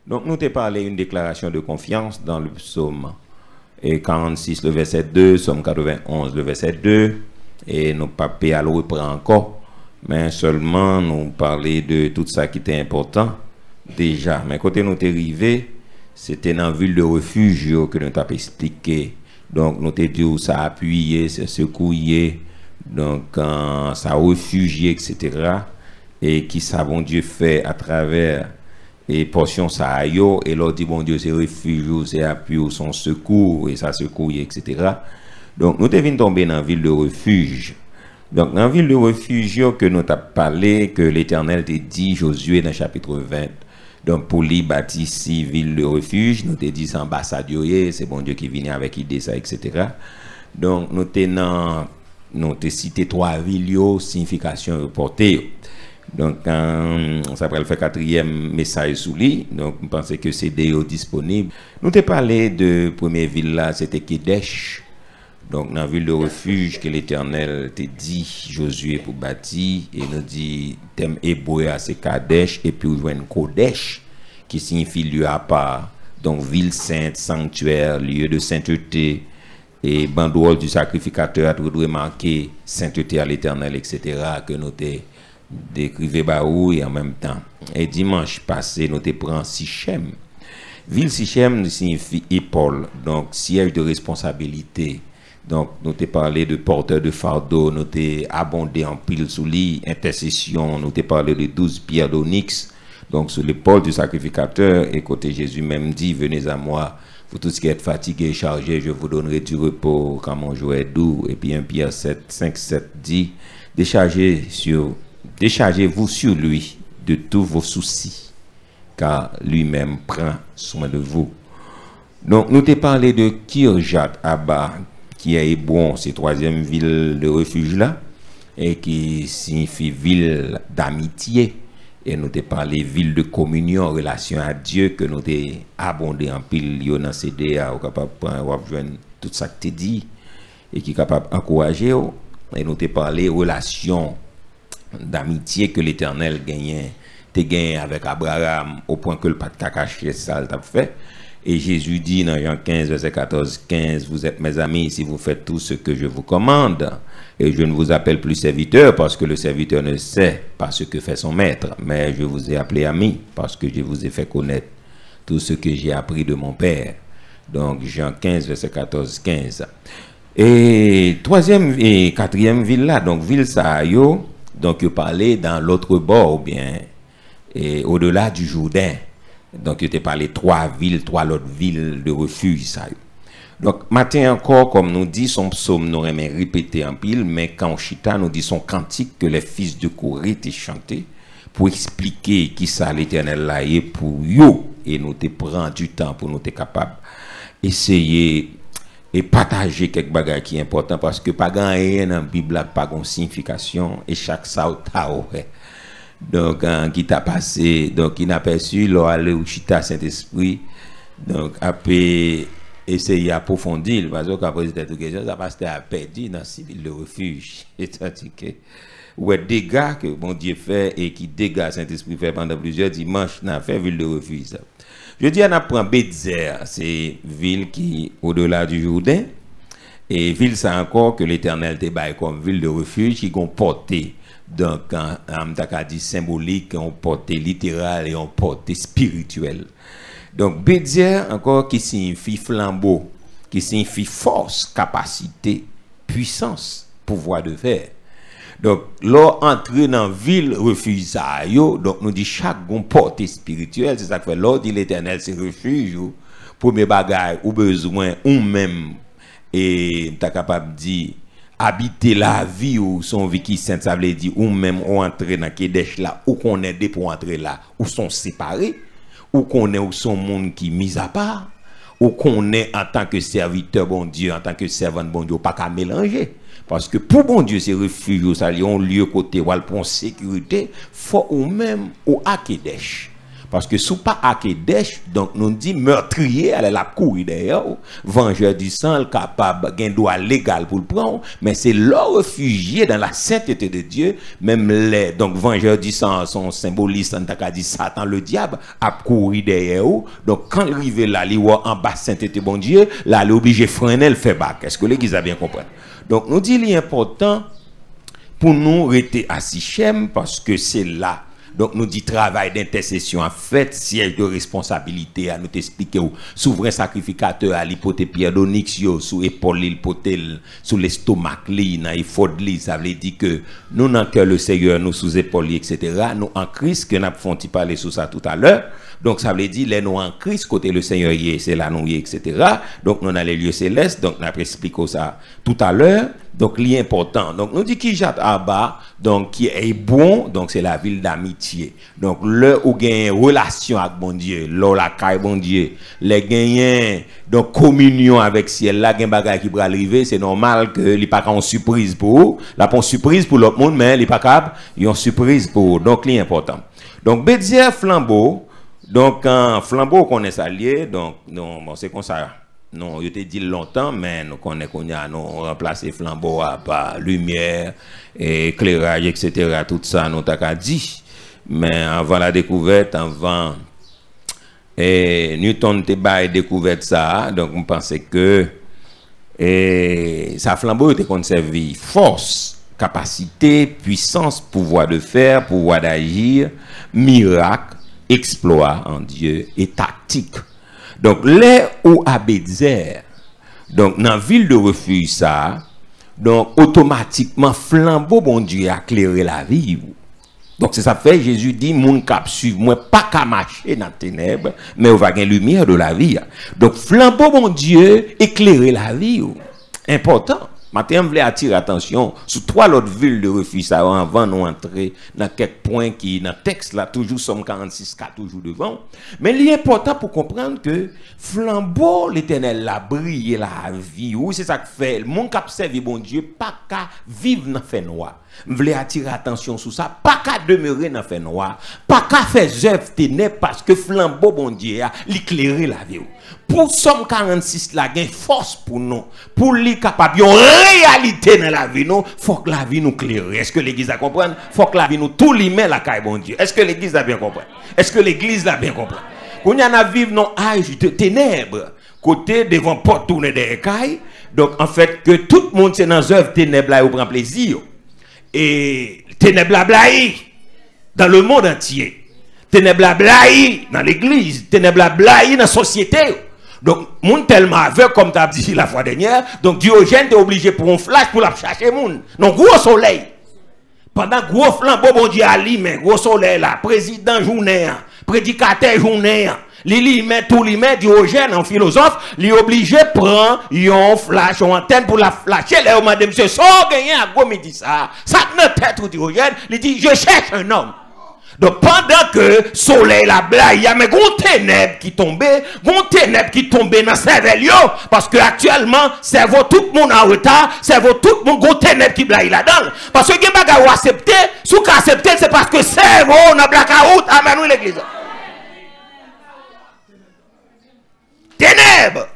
Donc, nous t'ai parlé une déclaration de confiance dans le psaume 46, le verset 2, psaume 91, le verset 2, et nous pas à le reprend encore, mais seulement nous parler de tout ça qui était important déjà. Mais côté nous t'es arrivé, c'était dans la ville de refuge que nous t'avons expliqué. Donc, nous t'ai dit où ça a appuyé, c'est secouillé, donc ça a réfugié, etc. Et qui ça, bon Dieu, fait à travers et portion ça a yo, et l'on dit, bon Dieu, c'est refuge, c'est appui, son secours, et ça secouille, etc. Donc, nous devons tomber dans la ville de refuge. Donc, dans la ville de refuge que nous t'avons parlé, que l'Éternel t'a dit, Josué, dans le chapitre 20, donc, pour lui bâtir ici, ville de refuge, nous t'ai dit, c'est ambassadeur, c'est bon Dieu qui vient avec idée, ça, etc. Donc, nous t'ai cité 3 villes, signification reportée. Donc, ça va le faire 4e message sous lui. Donc, je pense que c'est disponible. Nous t'ai parlé de première ville là, c'était Kedesh. Donc, dans la ville de refuge que l'Éternel t'a dit, Josué pour bâtir, et nous dit, thème hébreu, c'est Kadesh, et puis on Kodesh, qui signifie lieu à part. Donc, ville sainte, sanctuaire, lieu de sainteté, et banderole du sacrificateur a tout remarqué, sainteté à l'Éternel, etc., que nous t'ai décrivé Baou, et en même temps. Et dimanche passé, nous t'ai pris Sichem. Ville Sichem signifie épaule, donc siège de responsabilité. Donc, nous t'ai parlé de porteur de fardeau, nous t'ai abondé en pile sous lit, intercession, nous t'ai parlé de 12 pierres d'onyx, donc sur l'épaule du sacrificateur, et côté Jésus même dit, venez à moi, vous tous qui êtes fatigués et chargés, je vous donnerai du repos, quand mon jour est doux. Et puis 1 Pierre 5, 7 dit, déchargez-vous sur lui de tous vos soucis, car lui-même prend soin de vous. Donc, nous t'ai parlé de Kirjat Abba, qui est Hébron, c'est 3e ville de refuge là, et qui signifie ville d'amitié. Et nous t'ai parlé ville de communion, relation à Dieu, que nous t'ai abondé en pile, yo dans CDA, ou capable de joindre tout ça que t'ai dit, et qui est capable d'encourager. Et nous t'ai parlé relation d'amitié que l'Éternel gagné avec Abraham, au point que le pas de cacaché ça t'a fait. Et Jésus dit dans Jean 15, verset 14-15, vous êtes mes amis si vous faites tout ce que je vous commande. Et je ne vous appelle plus serviteur parce que le serviteur ne sait pas ce que fait son maître. Mais je vous ai appelé ami parce que je vous ai fait connaître tout ce que j'ai appris de mon Père. Donc Jean 15, verset 14-15. Et 3e et 4e ville là, donc ville Sahayo, donc il parlait dans l'autre bord ou bien et au-delà du Jourdain. Donc, il te parlé 3 autres villes de refuge. Ça. Donc, matin encore, comme nous dit, son psaume nous remet répété en pile, mais quand Chita nous dit son cantique que les fils de Corée étaient chantés pour expliquer qui ça l'Éternel là est pour yo. Et nous te prend du temps pour nous être capables essayer et partager quelques bagages qui sont importants parce que pas rien dans la Bible, pas de signification et chaque ça donc qui t'a passé donc il n'a pas su aller au Chita Saint-Esprit donc après essayer d'approfondir parce que après cette question ça passe à perdu dans civil de refuge c'est-à-dire que ouais dégâts que bon Dieu fait et qui dégâts Saint-Esprit fait pendant plusieurs dimanches n'a fait ville de refuge ça. Je dis on apprend Betzer, c'est ville qui au-delà du Jourdain et ville ça encore que l'Éternel te baille comme ville de refuge qui ont porté donc on dit symbolique, on porté littéral et on porté spirituel. Donc Betzer encore qui signifie flambeau, qui signifie force, capacité, puissance, pouvoir de faire. Donc là entrer dans ville refuge ça yo, donc nous dit chaque gon portée spirituelle, c'est ça que fait l'ordre dit l'Éternel c'est refuge premier bagage ou besoin ou même et t'as capable dire habiter la vie ou son vie qui sainte, ça veut dire ou même ou entrer dans Kedesh là ou qu'on aide pour entrer là ou sont séparés ou qu'on est ou son monde qui mis à part ou qu'on est en tant que serviteur bon Dieu en tant que servant bon Dieu pas qu'à mélanger parce que pour bon Dieu c'est refuge ça li un lieu côté ou pour sécurité faut ou même ou à Kedesh Parce que sous pas à Kedesh, donc nous dit meurtrier, elle la courir derrière, vengeur du sang, le capable, gain droit légal pour le prendre, mais c'est leur réfugié dans la sainteté de Dieu, même les, donc vengeur du sang, son symboliste, on t'a dit Satan, le diable, a couru derrière eux, donc quand il arrive là, il voit en bas sainteté bon Dieu, là, il est obligé de freiner, le fait bac. Est-ce que l'église a bien compris? Donc nous dit l'important pour nous rester à Sichem, parce que c'est là. Donc, nous dit travail d'intercession en fait, siège de responsabilité à nous expliquer où souverain sacrificateur à l'hypothèse Pierre d'Onyx, sous épaule, l'hypothèse, sous l'estomac, ça veut dire que nous, dans cœur le Seigneur, nous sous épaule, etc., nous en Christ, que nous avons parler sur ça tout à l'heure. Donc, ça veut dire, les nous en Christ, côté le Seigneur, c'est là, nous, etc. Donc, nous, dans les lieux célestes, donc, nous avons expliqué ça tout à l'heure. Donc, l'important. Donc, nous dit qui jette à bas, donc, qui est bon, donc, c'est la ville d'amitié. Donc, le où gagne relation avec bon Dieu, la caille bon Dieu, les gagnants, donc, communion avec ciel, là, gagne bagay qui va arriver, c'est normal que il pas qu'en surprise pour eux. Là, pas surprise pour l'autre monde, mais il pas capable, ils ont surprise pour eux. Donc, l'important. Donc, Bédière Flambeau, donc, Flambeau, qu'on est allié, donc, non, bon, c'est comme ça. Non, je te dit longtemps, mais nous connaissons qu'on a remplacé flambeau par lumière, et éclairage, etc. Tout ça, nous t'avons dit. Mais avant la découverte, avant Newton te découvert ça, donc on pensait que sa flambeau était conservé force, capacité, puissance, pouvoir de faire, pouvoir d'agir, miracle, exploit en Dieu et tactique. Donc, les ou à Bézer, donc, dans la ville de refuge, ça, donc, automatiquement, flambeau, bon Dieu, a éclairé la vie. Donc, c'est ça fait, Jésus dit, mon cap suivre, moi, pas qu'à marcher dans les ténèbres, mais on va gagner lumière de la vie. Donc, flambeau, bon Dieu, éclairer la vie. Important. Maintenant, je voulais attirer l'attention sur trois autres villes de refuge avant nous entrer dans quelques points qui, dans le texte, là, toujours Somme 46, 4, toujours devant. Mais l'important pour comprendre que flambeau, l'éternel, la brille, la vie, oui, c'est ça que fait. Mon cap servi, bon Dieu, pas qu'à vivre dans le fait noir. Je voulais attirer l'attention sur ça, pas qu'à demeurer dans le fait noir, pas qu'à faire œuvre ténèbres parce que flambeau, bon Dieu, a l'éclairer la vie. Pour Somme 46, là, il y a une force pour nous, pour lui capable, une réalité dans la vie, il faut que la vie nous claire. Est-ce que l'église a compris? Il faut que la vie nous tout lui met la caille, bon Dieu. Est-ce que l'église a bien compris? Est-ce que l'église a bien compris? Quand on y en a vivre dans âge de ténèbres, côté devant porte tourner des cailles, donc en fait, que tout le monde c'est dans œuvre ténèbres là, il prend plaisir. Et ténèbres là, blaï, dans le monde entier. Ténèbres là, blaï, dans l'église. Ténèbres là, blaï, dans la société. Donc, moun tellement aveugle, comme tu as dit la fois dernière, donc Diogène est obligé pour un flash pour la chercher moun. Non, gros soleil. Pendant gros flambeau, bon Dieu a mais gros soleil là, président journée, prédicateur journée, li met tout li met Diogène en philosophe, li obligé prendre un flash, une antenne pour la flasher. Là, on m'a dit, monsieur, so gagné à gros midi ça ne tête ou Diogène, il dit, je cherche un homme. Donc pendant que soleil la blague, il y a mes gros ténèbres qui tombaient, dans le cerveau, parce que actuellement, cerveau tout le monde en retard, cerveau tout le monde gros ténèbres qui blague là-dedans. Parce que les bagages accepté, sous accepté, c'est parce que cerveau n'a blackout, amen nous l'église. Ténèbres.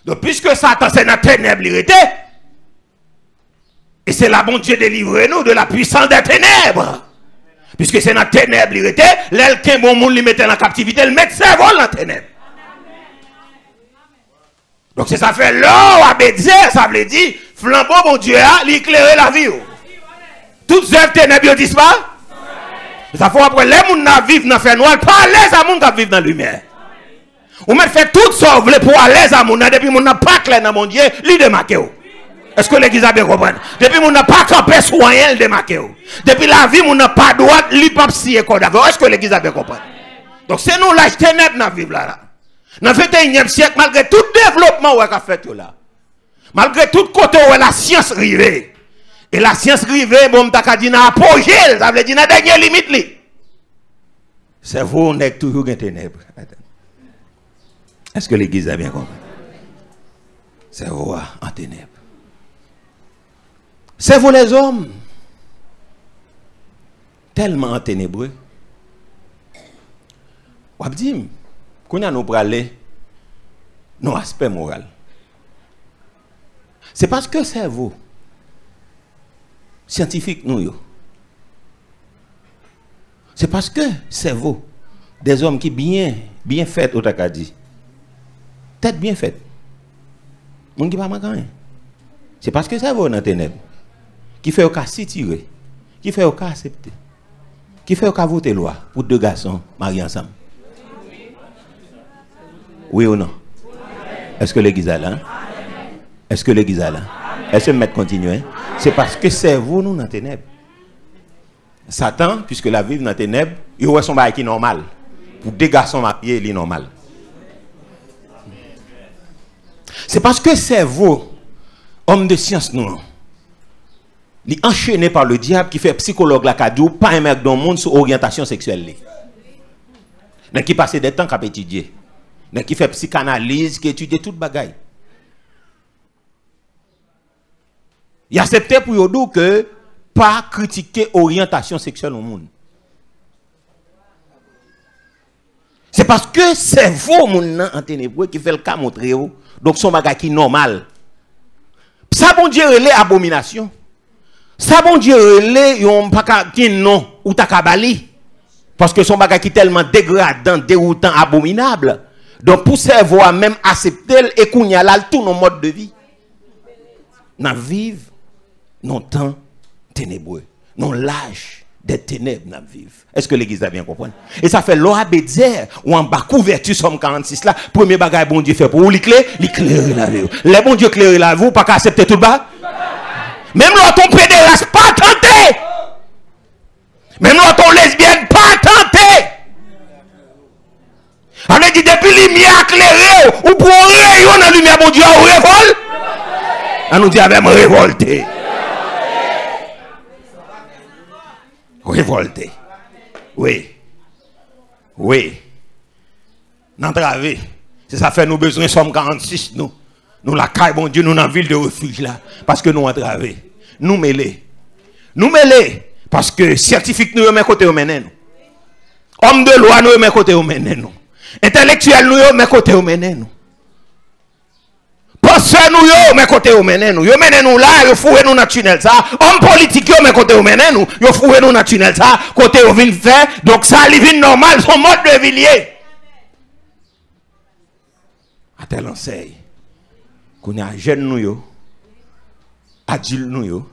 Donc puisque Satan c'est dans ténèbres l'irrité, et c'est là bon Dieu délivre nous de la puissance des ténèbres. Puisque c'est dans la ténèbres, il était, l'elkin bon monde, il mettait dans la captivité, le mettait cerveau dans la ténèbres. Donc c'est ça fait l'eau à Bédière, ça veut dire, flambeau bon Dieu a, l'éclairer la vie. Toutes œuvres ténèbres, ils disent pas? Ça faut après, les gens qui vivent dans le fait noir, pas à l'aise à gens qui vivent dans la lumière. Ou même fait tout ça, pour à l'aise à gens, depuis qu'on n'a pas clair dans mon Dieu, lui démarqué. Est-ce que l'église a bien compris? Depuis qu'on n'a pas campé soigné, le démarqué. Depuis la vie, on n'a pas droit, lui pas scier quoi d'accord. Est-ce que l'église a bien compris? Donc c'est nous l'âge ténèbres dans vivre là. Dans le 21e siècle, malgré tout développement qu'on a fait là, malgré tout côté où la science arrivée, et la science arrivée, bon, t'as dit n'a apogée, ça veut dire n'a dernière limite li. C'est vous, on est toujours dans ténèbres. Est-ce que l'église a bien compris? C'est vous en ténèbres. C'est vous les hommes, tellement ténébreux, On dit, qu'on a nous parler, non aspect moral. C'est parce que cerveau scientifique nous, c'est parce que cerveau des hommes qui bien fait au Takadi, tête bien faite, on qui pas manquer. C'est parce que cerveau dans ténèbres qui fait au cas si tiré, qui fait au cas accepter, qui fait au cas voter loi pour deux garçons mariés ensemble. Oui ou non? Est-ce que l'église est là? Est-ce que l'église est là? Est-ce que le maître continue? C'est parce que cerveau nous dans les ténèbres. Satan, puisque la vie dans les ténèbres, il voit son bail qui est normal. Pour des garçons mariés, il est normal. C'est parce que cerveau, homme de science nous, il est enchaîné par le diable qui fait psychologue la cadeau, pas un mec dans le monde sur orientation sexuelle. Mais qui passe des temps qu'à étudier. Mais qui fait psychanalyse, qui étudie toute bagaille. Il accepte pour vous dire que pas critiquer orientation sexuelle au monde. C'est parce que c'est vous, mon en ténébreux, qui fait le cas montrer. Donc, son bagage qui est normal. Ça, bon Dieu, relève abomination. Ça, bon Dieu, relève, yon pas qui non, ou ta kabali. Parce que son bagage qui est tellement dégradant, déroutant, abominable. Donc, pour cerveau à même accepter et qu'on y a là tout nos modes de vie. Nous vivons non temps ténébreux, non l'âge des ténèbres nous vivons. Est-ce que l'église a bien compris? Et ça fait l'Oabédière ou en bas couverture somme 46 là, premier bagage bon Dieu fait pour vous l'éclairer la vie. Les bon Dieu éclairer la vie, pas qu'à accepter tout bas. Même l'autre pédéraste pas tenté. Même l'autre lesbienne pas tenté. On a dit depuis la lumière éclairée ou pour rayon dans la lumière bon Dieu on révolte. On nous dit avec révolté. Révolté. Oui. Oui. N'entraver. C'est ça fait nous besoin somme 46 nous. Nous la caille bon Dieu nous dans la ville de refuge là parce que nous entraver. Nous mêler. Nous mêler parce que scientifique nous met côté au menen nous. Homme de loi nous met côté au menen nous. Intellectuel nous met côté au menen nous. Penseur nous yo met côté au menen nous. Yo menen nous là, yo foué nous dans tunnel ça. Homme politique yo met côté au menen nous. Yo foué nous dans tunnel ça, côté au vin faire. Donc ça li vin normal son mode de villiers. A tel enseigne. Qu'on a jeune nous yo, adulte nous yo,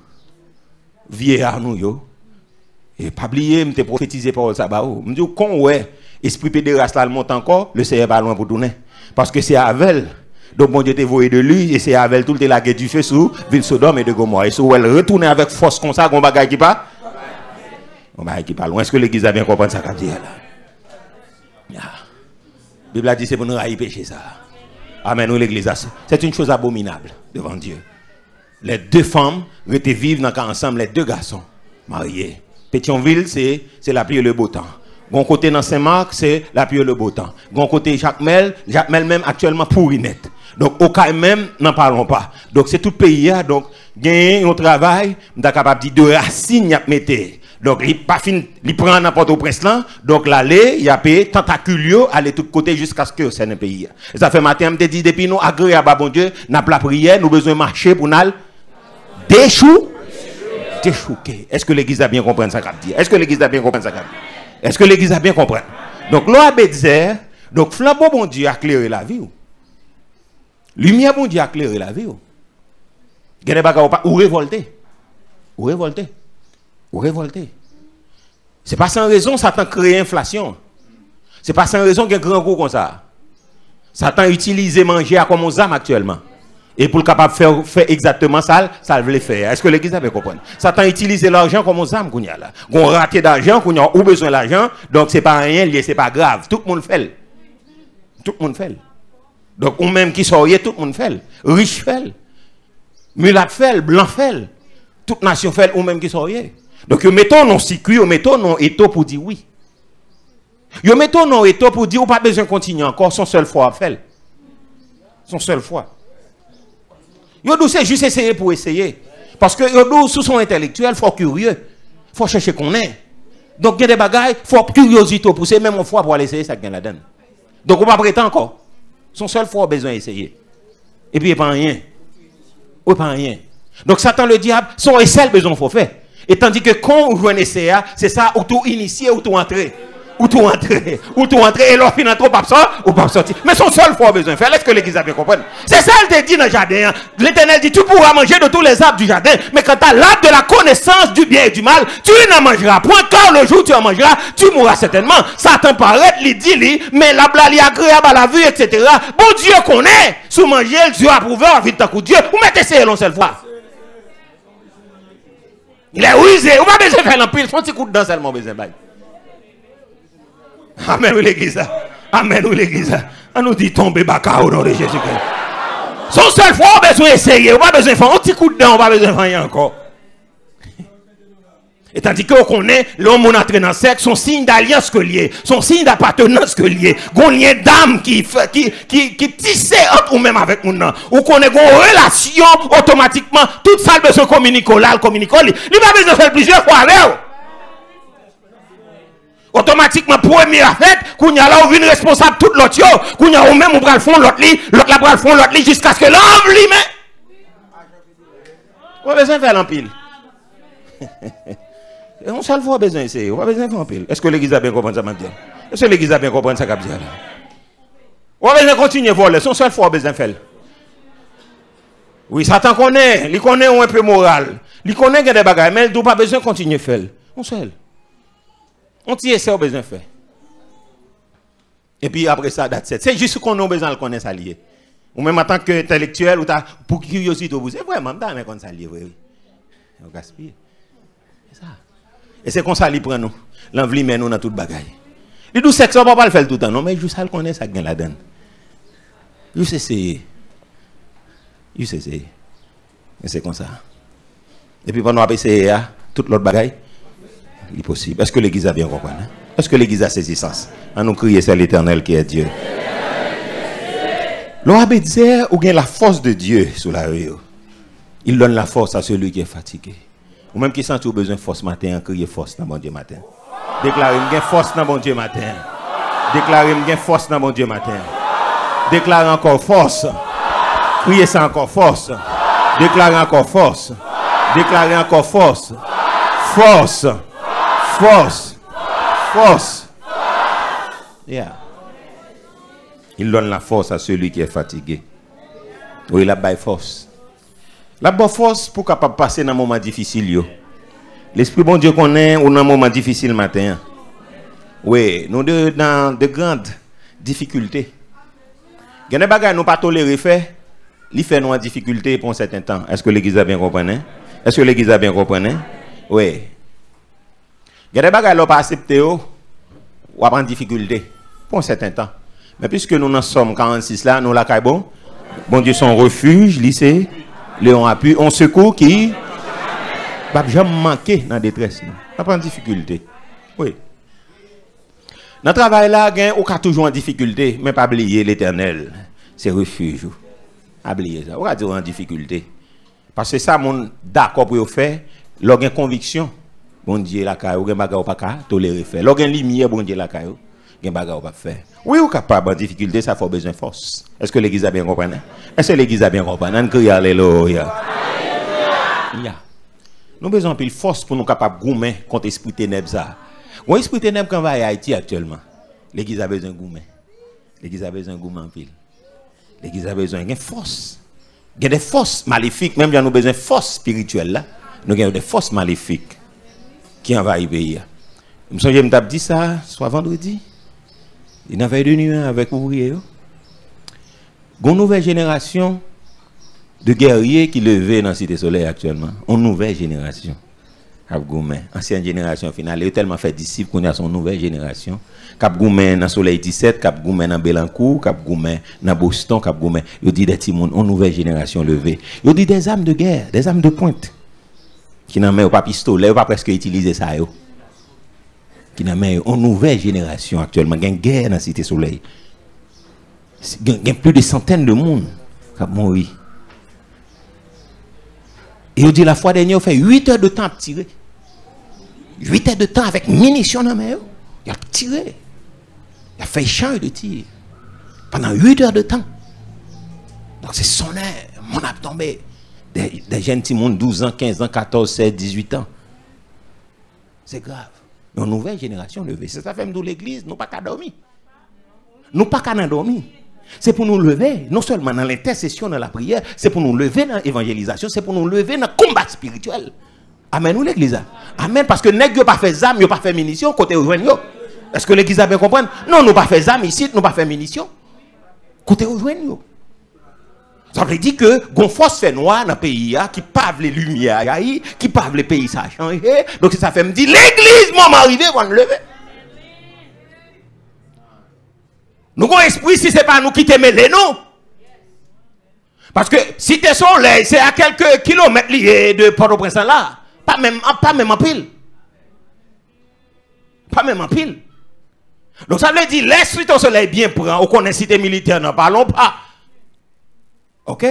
vieillard nous yo. Et pas oublier m'te prophétiser parole ça ba ou. Me dit kon ouais, esprit pédéraste là monte encore, le Seigneur pas loin pour tourner. Parce que c'est avec donc bon Dieu t'a voyé de lui et c'est avec tout le la guerre du feu sous ville Sodome et de Gomorrhe. Et si elle retourne avec force comme ça, on bagaille qui pas. On bagaille qui pas loin. Est-ce que l'église a bien compris ça qu'a dit là? La Bible a dit c'est pour nous haïr péché ça. Amen, nous l'église c'est une chose abominable devant Dieu. Les deux femmes étaient vivre dans ensemble, les deux garçons mariés. Pétionville c'est la pluie et le beau temps. Gon côté dans Saint-Marc, c'est la pluie et le beau temps. Gon côté Jacmel même actuellement pourri net. Donc au cas même n'en parlons pas. Donc c'est tout pays là donc gagne un travail, on est capable de dire de racines y a metté. Donc il pas fin, il prend n'importe où prince là, donc l'aller, il a payé tentaculeux aller tout côté jusqu'à ce que c'est un pays. Et ça fait matin me dit depuis nous agréable bon Dieu, n'a pas la prière, nous besoin marcher pour nous déchouquer. Est-ce que l'église a bien compris ça qu'a dit? Est-ce que l'église a bien compris ça qu'a dit? Est-ce que l'église a bien compris? Donc l'Oabédière, donc flambeau bon Dieu a éclairé la vie. Lumière bon Dieu a éclairé la vie. Gade baga ou révolté. Ou révolté. Ou révolté. C'est pas sans raison Satan crée inflation. C'est pas sans raison qu'il y a un grand coup comme ça. Satan utilise manger comme aux âmes actuellement. Et pour le capable de faire exactement ça, ça veut le faire. Est-ce que l'église a bien compris? Satan utilise l'argent comme aux âmes qu'on y a là. On raté d'argent, qu'on a ou besoin d'argent, donc c'est pas rien, c'est pas grave. Tout le monde fait. Tout le monde fait. Donc ou même qui sort, tout le monde fait. Riche fait. Mulat fait, blanc fait. Toute nation fait ou même qui sort. Donc yo mettons non circuit, yo mettons non étau pour dire oui. Yo mettons non étau pour dire ou pas besoin de continuer encore son seul foi à faire. Son seul foi. Yo dou c'est juste essayer pour essayer. Parce que yo dou sous son intellectuel, faut curieux. Faut chercher qu'on est. Donc, il y a des bagailles, il faut curiosité pousser, même une fois pour aller essayer, ça gagne la donne. Donc, on va prétendre encore. Son seul fois, besoin d'essayer. Et puis, il n'y a pas rien. Il n'y a pas rien. Donc, Satan, le diable, son essai, besoin faut faire. Et tandis que quand on joue un essai, c'est ça, ou tout initier, ou tout entrer. Ou tout entrer. Ou tout entrer. Et l'offre finit trop, pas ça, ou pas sortir. Mais son seul fois, besoin de faire. Est-ce que l'église a bien compris? C'est ça, elle te dit dans le jardin. L'Éternel dit, tu pourras manger de tous les arbres du jardin. Mais quand tu as l'arbre de la connaissance du bien et du mal, tu n'en mangeras point. Car le jour où tu en mangeras, tu mourras certainement. Satan paraît, il dit, mais la blague agréable à la vue, etc. Bon Dieu connaît. Sous manger, Dieu a prouvé, en vite coup Dieu. Vous mettez ça l'on seule fois. Il est rusé. Vous pas besoin de faire l'empile. Son petit coup de dent seulement besoin de. Amen ou l'église. Amen ou l'église. On nous dit tomber baka au nom de Jésus-Christ. Son seul fois, on a besoin d'essayer. On n'a pas besoin de faire un petit coup de dent. On n'a pas besoin de faire rien encore. Et tandis qu'on connaît l'homme on entre dans le sexe, son signe d'alliance que lié, son signe d'appartenance que lié, qu'on lien d'âme qui tissé entre ou même avec nous. Ou qu'on ait une relation automatiquement, toute ça besoin de communiquer, il n'a pas besoin de faire plusieurs fois avec. Automatiquement, première fête, qu'on y a là, on vient responsable tout l'autre, qu'on y a ou même on prend le fond l'autre lit, l'autre la prend le fond l'autre lit jusqu'à ce que l'homme lui met. On a besoin de faire l'empile. On seul fois besoin d'essayer, on a besoin de faire l'empile. Est-ce que l'église a bien compris ça maintenant? Est-ce que l'église a bien compris ça capable? On a besoin de continuer à voler, son seul fois besoin de faire. Oui, Satan connaît, il connaît un peu moral, il connaît qu'il y a des bagages, mais il n'a pas besoin de continuer à faire. On seul. On tient ça, on a besoin de faire. Et puis après ça, c'est juste qu'on a besoin de connaître ça lié. Ou même en tant qu'intellectuel, ou pour curiosité, vous dites, vraiment, on a besoin de ça lié. On gaspille. C'est ça. Et c'est comme ça qu'il prend nous. L'envie met nous dans toute bagaille. Il dit, sexe, on ne va pas le faire tout le temps. Non, mais juste ça, le connaît, ça gagne la donne. Juste essayer. Juste essayer. Et c'est comme ça. Et puis pendant qu'on essayer, toute l'autre bagaille. Il est possible. Est-ce que l'église a bien compris? Est-ce que l'église a saisi sens? À nous crier, c'est l'Éternel qui est Dieu. L'Obédier ou bien la force de Dieu sous la rue. Il donne la force à celui qui est fatigué. Ou même qui sent qu'il a besoin de force matin, crier force dans mon Dieu matin. Déclarez-moi force dans mon Dieu matin. Déclarez-moi force dans mon Dieu matin. Déclarez encore force. Criez ça encore force. Déclarez encore force. Déclarez encore force. Force. Force. Force. Yeah. Il donne la force à celui qui est fatigué. Oui, il a bail force. La bonne force pour capable passer dans un moment difficile. L'Esprit bon Dieu connaît ou dans un moment difficile matin. Oui, nous dans de grandes difficultés. Il y a des bagages nous pas tolérer faire. Il fait nous en difficulté pour un certain temps. Est-ce que l'église a bien compris? Est-ce que l'église a bien compris? Oui. Il y a des bagages nous pas accepter ou en difficulté pour un certain temps. Mais puisque nous en sommes 46 là, nous la bon. Bon Dieu son refuge, lycée, Léon appuie, on secours qui va jamais manquer dans la détresse. Nous pas en difficulté. Oui. Dans le travail là, on a toujours en difficulté, mais pas oublier l'Éternel, c'est refuge. Oublier ça. On va dire en difficulté. Parce que ça, mon d'accord pour faire, l'organe conviction, bon Dieu la caille, ou gen baga ou pas ka tolérer faire. L'organe lumière, bon Dieu la caille, gen baga ou pas faire. Oui, ou capable en difficulté, ça faut besoin de force. Est-ce que l'église a bien compris? Est-ce que l'église a bien compris? On crie alléluia. Nous avons besoin de force pour nous capables de goumer contre l'esprit ténèbres. Quand l'esprit ténèbres quand va à Haïti actuellement, l'église a besoin de goumer. L'église a besoin de goumer en pile. L'église a besoin de force. Il y a des forces maléfiques, même si nous avons besoin de force spirituelle là, nous avons des forces maléfiques qui envahissent le pays. Je me suis dit ça, soit vendredi. Il y a de nuit avec ouvriers. Il y a une nouvelle génération de guerriers qui levait dans la Cité Soleil actuellement. Une nouvelle génération. Ancienne génération finale, il a tellement fait disciples qu'on a son nouvelle génération. Cap Goumen dans Soleil 17, Cap Goumen dans Belancourt, Cap Goumen dans Boston, Cap Goumen. Il dit des timons, une nouvelle génération levée. Il dit des armes de guerre, des armes de pointe. Qui n'en met pas pistolet, pas presque utiliser ça. Qui n'en met une nouvelle génération actuellement. Il y a une guerre dans la Cité Soleil. Il y a plus de centaines de monde qui ont mouru. Et il dit la fois dernière, on fait 8 heures de temps à tirer. 8 heures de temps avec munitions dans main. Il a tiré. Il a fait champ de tir. Pendant 8 heures de temps. Donc c'est sonné. Mon a tombé. Des jeunes petits monde 12 ans, 15 ans, 14, 16, 18 ans. C'est grave. Une nouvelle génération levée. C'est ça fait nous l'église, nous pas qu'à dormir. Nous pas qu'à dormir. C'est pour nous lever, non seulement dans l'intercession, dans la prière, c'est pour nous lever dans l'évangélisation, c'est pour nous lever dans le combat spirituel. Amen, nous l'église. Amen, parce que nous n'avons pas fait zam, nous pas fait munitions, côté rejoindre. Est-ce que l'église a bien compris? Non, nous pas fait zam ici, nous pas fait munitions, côté rejoindre. Ça veut dire que gon force fait noir dans le pays qui pave les lumières, qui pave les pays, ça a changé. Donc ça fait me dire l'église, moment arrivé, va nous lever. Nous avons esprit si ce n'est pas nous qui te mêlons, nous. Parce que si tu es soleil, c'est à quelques kilomètres de Port-au-Prince là. Pas même en pile. Pas même en pile. Donc ça veut dire, laisse ton soleil bien prend, on connaît cité militaire, n'en parlons pas. Ok?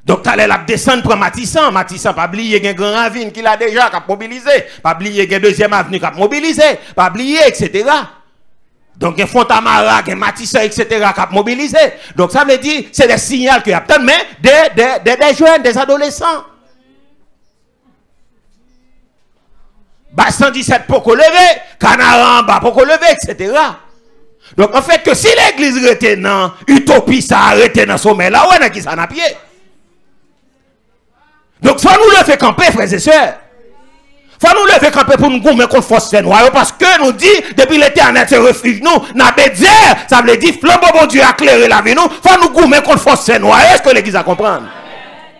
Donc tu allais la descendre pour Matissan. Matissan, pas oublier, il y a un grand ravine qui l'a déjà, qui a mobilisé. Pas oublier, il y a un deuxième avenue qui a mobilisé. Pas oublier, etc. Donc, il y a Fontamara, il y a Matissan, etc., qui a mobilisé. Donc, ça veut dire, c'est des signaux qu'il y a peut-être, mais des jeunes, des adolescents. Bah, 117 pour qu'on lever, Canaramba pour qu'on lever, etc. Donc, en fait, que si l'église était dans utopie, ça arrêté dans le sommet, là, ouais, qui s'en a pied. Donc, faut nous le faire camper, frères et sœurs. Faut nous lever camper pour nous gommer contre force noire parce que nous dit depuis l'éternel se refuge nous n'a bédier ça veut dire flambeau bon Dieu a éclairé la vie nous faut nous gommer contre force noire est-ce que l'église a comprendre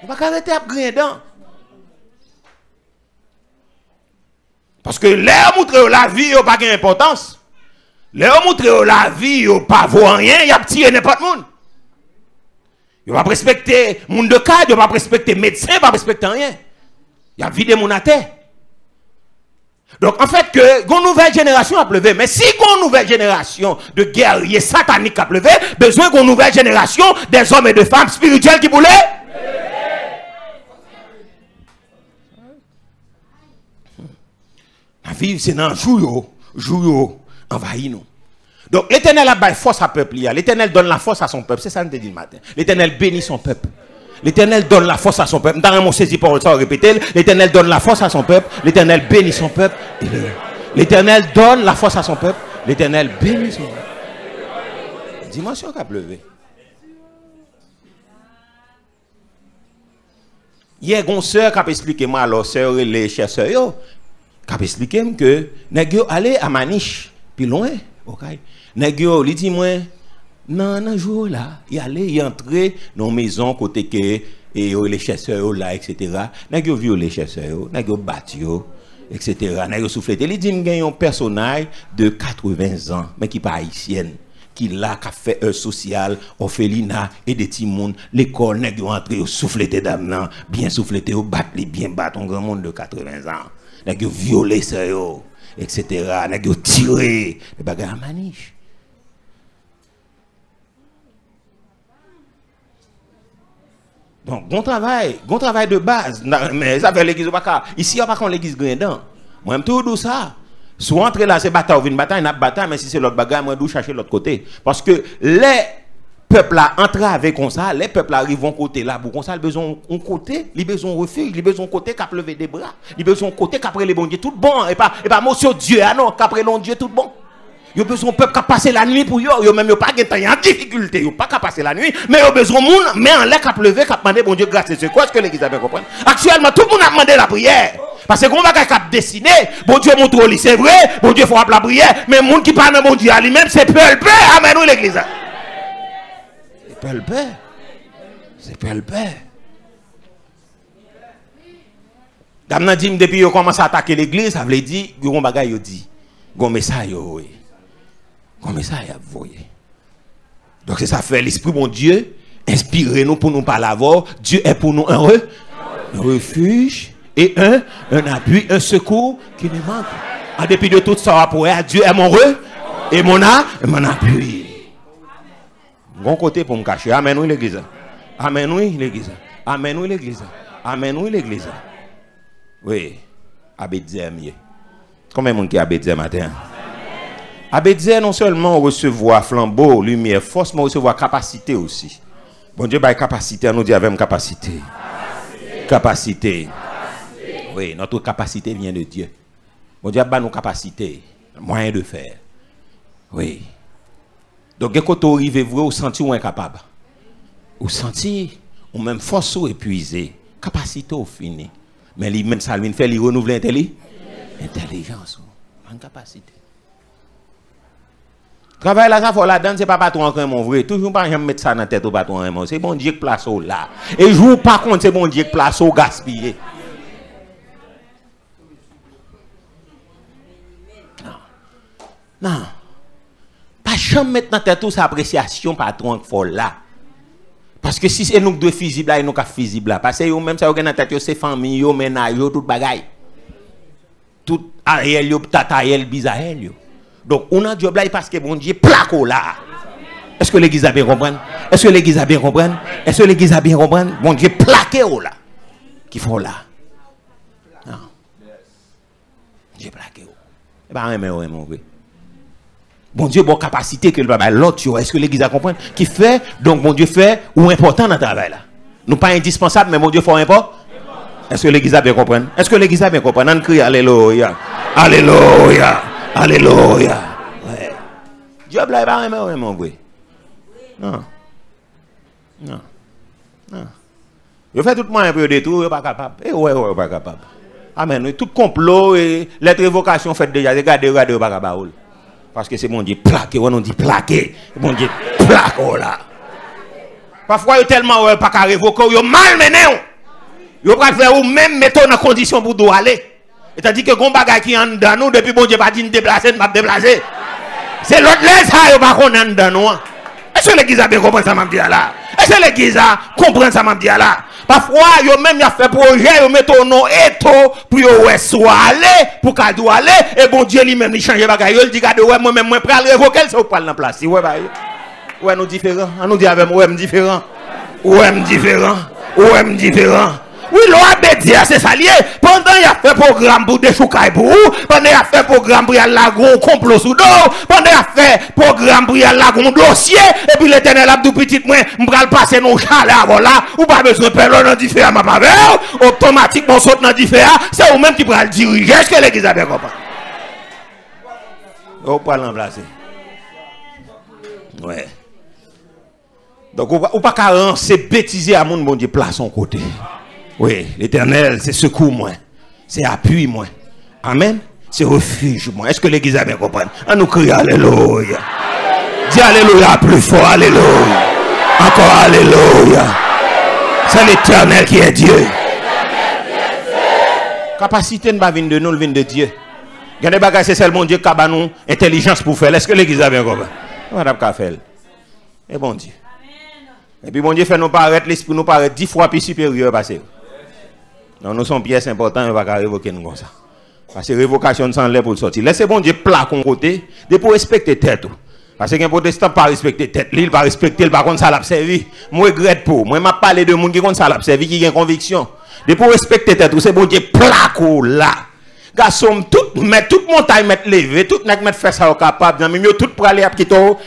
on va arrêter à grindan parce que l'air montre la vie n'a pas d'importance l'air montre la vie n'a pas voir rien il y a tiré n'importe monde il va pas respecter monde de cadre il va pas respecter médecin il va pas respecter rien il a vidé mon à terre. Donc, en fait, que une nouvelle génération a pleuvé. Mais si une nouvelle génération de guerriers sataniques a pleuvé, besoin d'une nouvelle génération des hommes et de femmes spirituels qui voulaient. La vie, c'est dans jour, envahit nous. Donc, l'Éternel a donné force à peuple. L'Éternel donne la force à son peuple. C'est ça que je dis le matin. L'Éternel bénit son peuple. L'Éternel donne la force à son peuple. Dans mon saisi pour ça, répéter. L'Éternel donne la force à son peuple. L'Éternel bénit son peuple. L'Éternel donne la force à son peuple. L'Éternel bénit son peuple. Dimension qui a pleuvé. Hier, une soeur qui a expliqué moi, alors, soeur, les chers soeurs, qui a expliqué que, nègre allez à Maniche, puis loin, ok? Nègre, il dit moi, non, jour là, il allait y entrer dans une maison côté que et les chasseurs là, etc. Nègre violé les chasseurs, nègre battu, etc. Nègre soufflé. Il dit qu'il y a un personnage de 80 ans, mais qui n'est pas haïtienne, qui là, qui a fait un social, orphelinat et des petits monde, l'école, nègre entré, soufflé des dames, bien soufflé, battre, bien battre, un grand monde de 80 ans. Nègre violé ça, etc. Nègre tiré, les bagages à Maniche. Donc, bon travail de base. Mais ça fait l'église au Baka. Ici, il n'y a pas qu'on l'église Grindan. Moi, je tout ça. Soit entrer là, c'est bataille, ou une bataille, une bataille, mais si c'est l'autre bagaille, moi, je dois chercher l'autre côté. Parce que les peuples là entrent avec comme ça, les peuples arrivent en côté là, pour comme ça, ils ont besoin de côté, ils ont besoin de refuge, ils ont besoin de côté qui a levé des bras, ils ont besoin de côté qui a pris les bons dieux tout bon, et pas monsieur Dieu, ah non, qui a pris l'on Dieu tout bon. Ils ont besoin de peuple qui a passé la nuit pour eux. Ils n'ont pas de difficulté. Ils n'ont pas qu'à passer la nuit. Mais ils ont besoin de monde, mais en l'air qui a pleuvé, qui a demandé, bon Dieu, grâce. C'est quoi ce que l'église a bien compris? Actuellement, tout le monde a demandé la prière. Parce que qu'on va qu'à dessiner, bon Dieu montre au lit, c'est vrai, bon Dieu frappe la prière. Mais le monde qui parle de bon Dieu à lui-même, c'est peu le père. Amen, nous l'église. C'est peu le père. C'est peu le père. Damna dit, depuis qu'ils commencent à attaquer l'église, ça veut dire, ils ont bagay yo dit. Gon message yo. Comme ça, il a voyé. Donc, c'est ça fait l'Esprit, mon Dieu, inspirez-nous pour nous parler avant. Dieu est pour nous un refuge et un appui, un secours qui nous manque. En dépit de tout ça, Dieu est mon et mon appui. Bon côté pour me cacher. Amen, oui, l'église. Amen, oui, l'église. Amen, oui, l'église. Amen, oui, l'église. Oui, abédier mieux. Combien de monde qui a Abedzer matin? Abedzer non seulement recevoir flambeau, lumière, force, mais recevoir capacité aussi. Bon Dieu, bah capacité, nous dit avec capacité. Capacité. Oui, notre capacité vient de Dieu. Bon Dieu, bah nos capacités, moyen de faire. Oui. Donc, quand vous arrivez, vous sentez ou incapable. Vous sentez, ou même force ou épuisé. Capacité au fini. Mais lui même ça lui fait lui renouveler l'intelligence. En capacité. Travail là, ça faut là-dedans, c'est pas patron encore mon vrai. Toujours pas jamais mettre ça dans la tête au patron. C'est bon Dieu qui place au là. Et joue pas contre, c'est bon Dieu qui place au gaspiller. Non. Pas jamais mettre dans la tête sa appréciation patron qu'il faut là. Parce que si c'est nous deux fusibles là, et nous pas fusibles là. Parce que même ça dans la tête, c'est famille, ménage, tout bagaille. Tout Ariel, tata Ariel, bisaël. Donc, on a un job là parce que bon Dieu plaque là. Est-ce que l'église a bien compris? Est-ce que l'église a bien compris? Est-ce que l'église a bien compris? Bon Dieu plaque là. Qui font là. Non. Dieu plaque. Et pas un mon vrai. Bon Dieu, bonne capacité que le papa l'autre. Est-ce que l'église a compris? Qui fait, donc bon Dieu fait ou important dans le travail là. Nous pas indispensable, mais bon Dieu fait important. Est-ce que l'église a bien compris? Est-ce que l'église a bien compris? On crie Alléluia. Alléluia. Alléluia. Ouais. Dieu là, il va aimer mon vrai. Non. Non. Non. Il fait tout le monde un peu de tout, il n'est pas capable. Et ouais, il n'est pas capable. Amen. Tout complot et lettre évocation fait déjà, regardez, il n'est pas capable. Parce que c'est mon Dieu plaqué, on dit plaqué. Mon Dieu plaqué là. Parfois, il est tellement pas qu'à révoquer, il est mal mené. Il va faire ou même mettre en condition pour doit aller. C'est-à-dire que gon bagay qui en dedans nous depuis bon Dieu pas dit déplacer, m'a déplacer. C'est l'autre laisse ça yo pas connait en dedans nous. Est-ce que l'église a bien compris ça m'a dit là? Est-ce que l'église a comprend ça m'a dit là? Parfois yo même y a fait projet, yo mettre nom eto pour yo ouais soit aller pour cadeau aller et bon Dieu lui-même il change bagay. Il dit regarde ouais moi même moi pral révoquer ça pour dans place. Ouais bah ouais nous différents. On nous dit avec ouais différent. Ouais différent. Ouais différent. Oui, l'Abedzer, c'est ça lié. Pendant il a fait programme pour des choucailles pour vous, pendant il a fait programme pour y aller là gros complot sous dos, pendant il a fait programme pour y aller là gros dossier, et puis l'Éternel a dit petit moi, m'bral passer nos chalets avant là, ou pas besoin de faire dans différent ma pavé, automatiquement saute dans différent, c'est vous même qui pral diriger. Est-ce que l'église a bien compris? On peut l'emplacer. Ouais. Donc ou pas qu'à c'est bêtiser à mon bon Dieu place son côté. Oui, l'Éternel, c'est secours moi. C'est appui moi. Amen. C'est refuge moi. Est-ce que l'église a bien compris? On nous crie Alléluia. Dis Alléluia plus fort. Alléluia. Encore Alléluia. C'est l'Éternel qui est Dieu. Capacité ne va venir de nous, elle vient de Dieu. Il y a des bagages, c'est seulement Dieu qui a nous intelligence pour faire. Est-ce que l'église a bien compris? On n'a pas faire. Et bon Dieu. Et puis bon Dieu fait nous paraître, l'esprit nous paraît 10 fois plus supérieur passé. Non, nous sommes pièces importantes, on va pas révoquer nous comme ça. Parce que révocation sans l'air pour sortir. Laissez bon Dieu plat qu'on côté, de pour respecter tête. Parce qu'un protestant pas respecter tête, il pas respecter, il par contre ça l'a servi. Moi regrette pour, moi m'a parlé de monde qui contre ça l'a servi qui a conviction. De pour respecter tête, c'est bon Dieu plat qu'on là. Garçon tout mettre toute montagne mettre lever, tout mettre faire ça capable, mais mieux tout pour aller à Kito.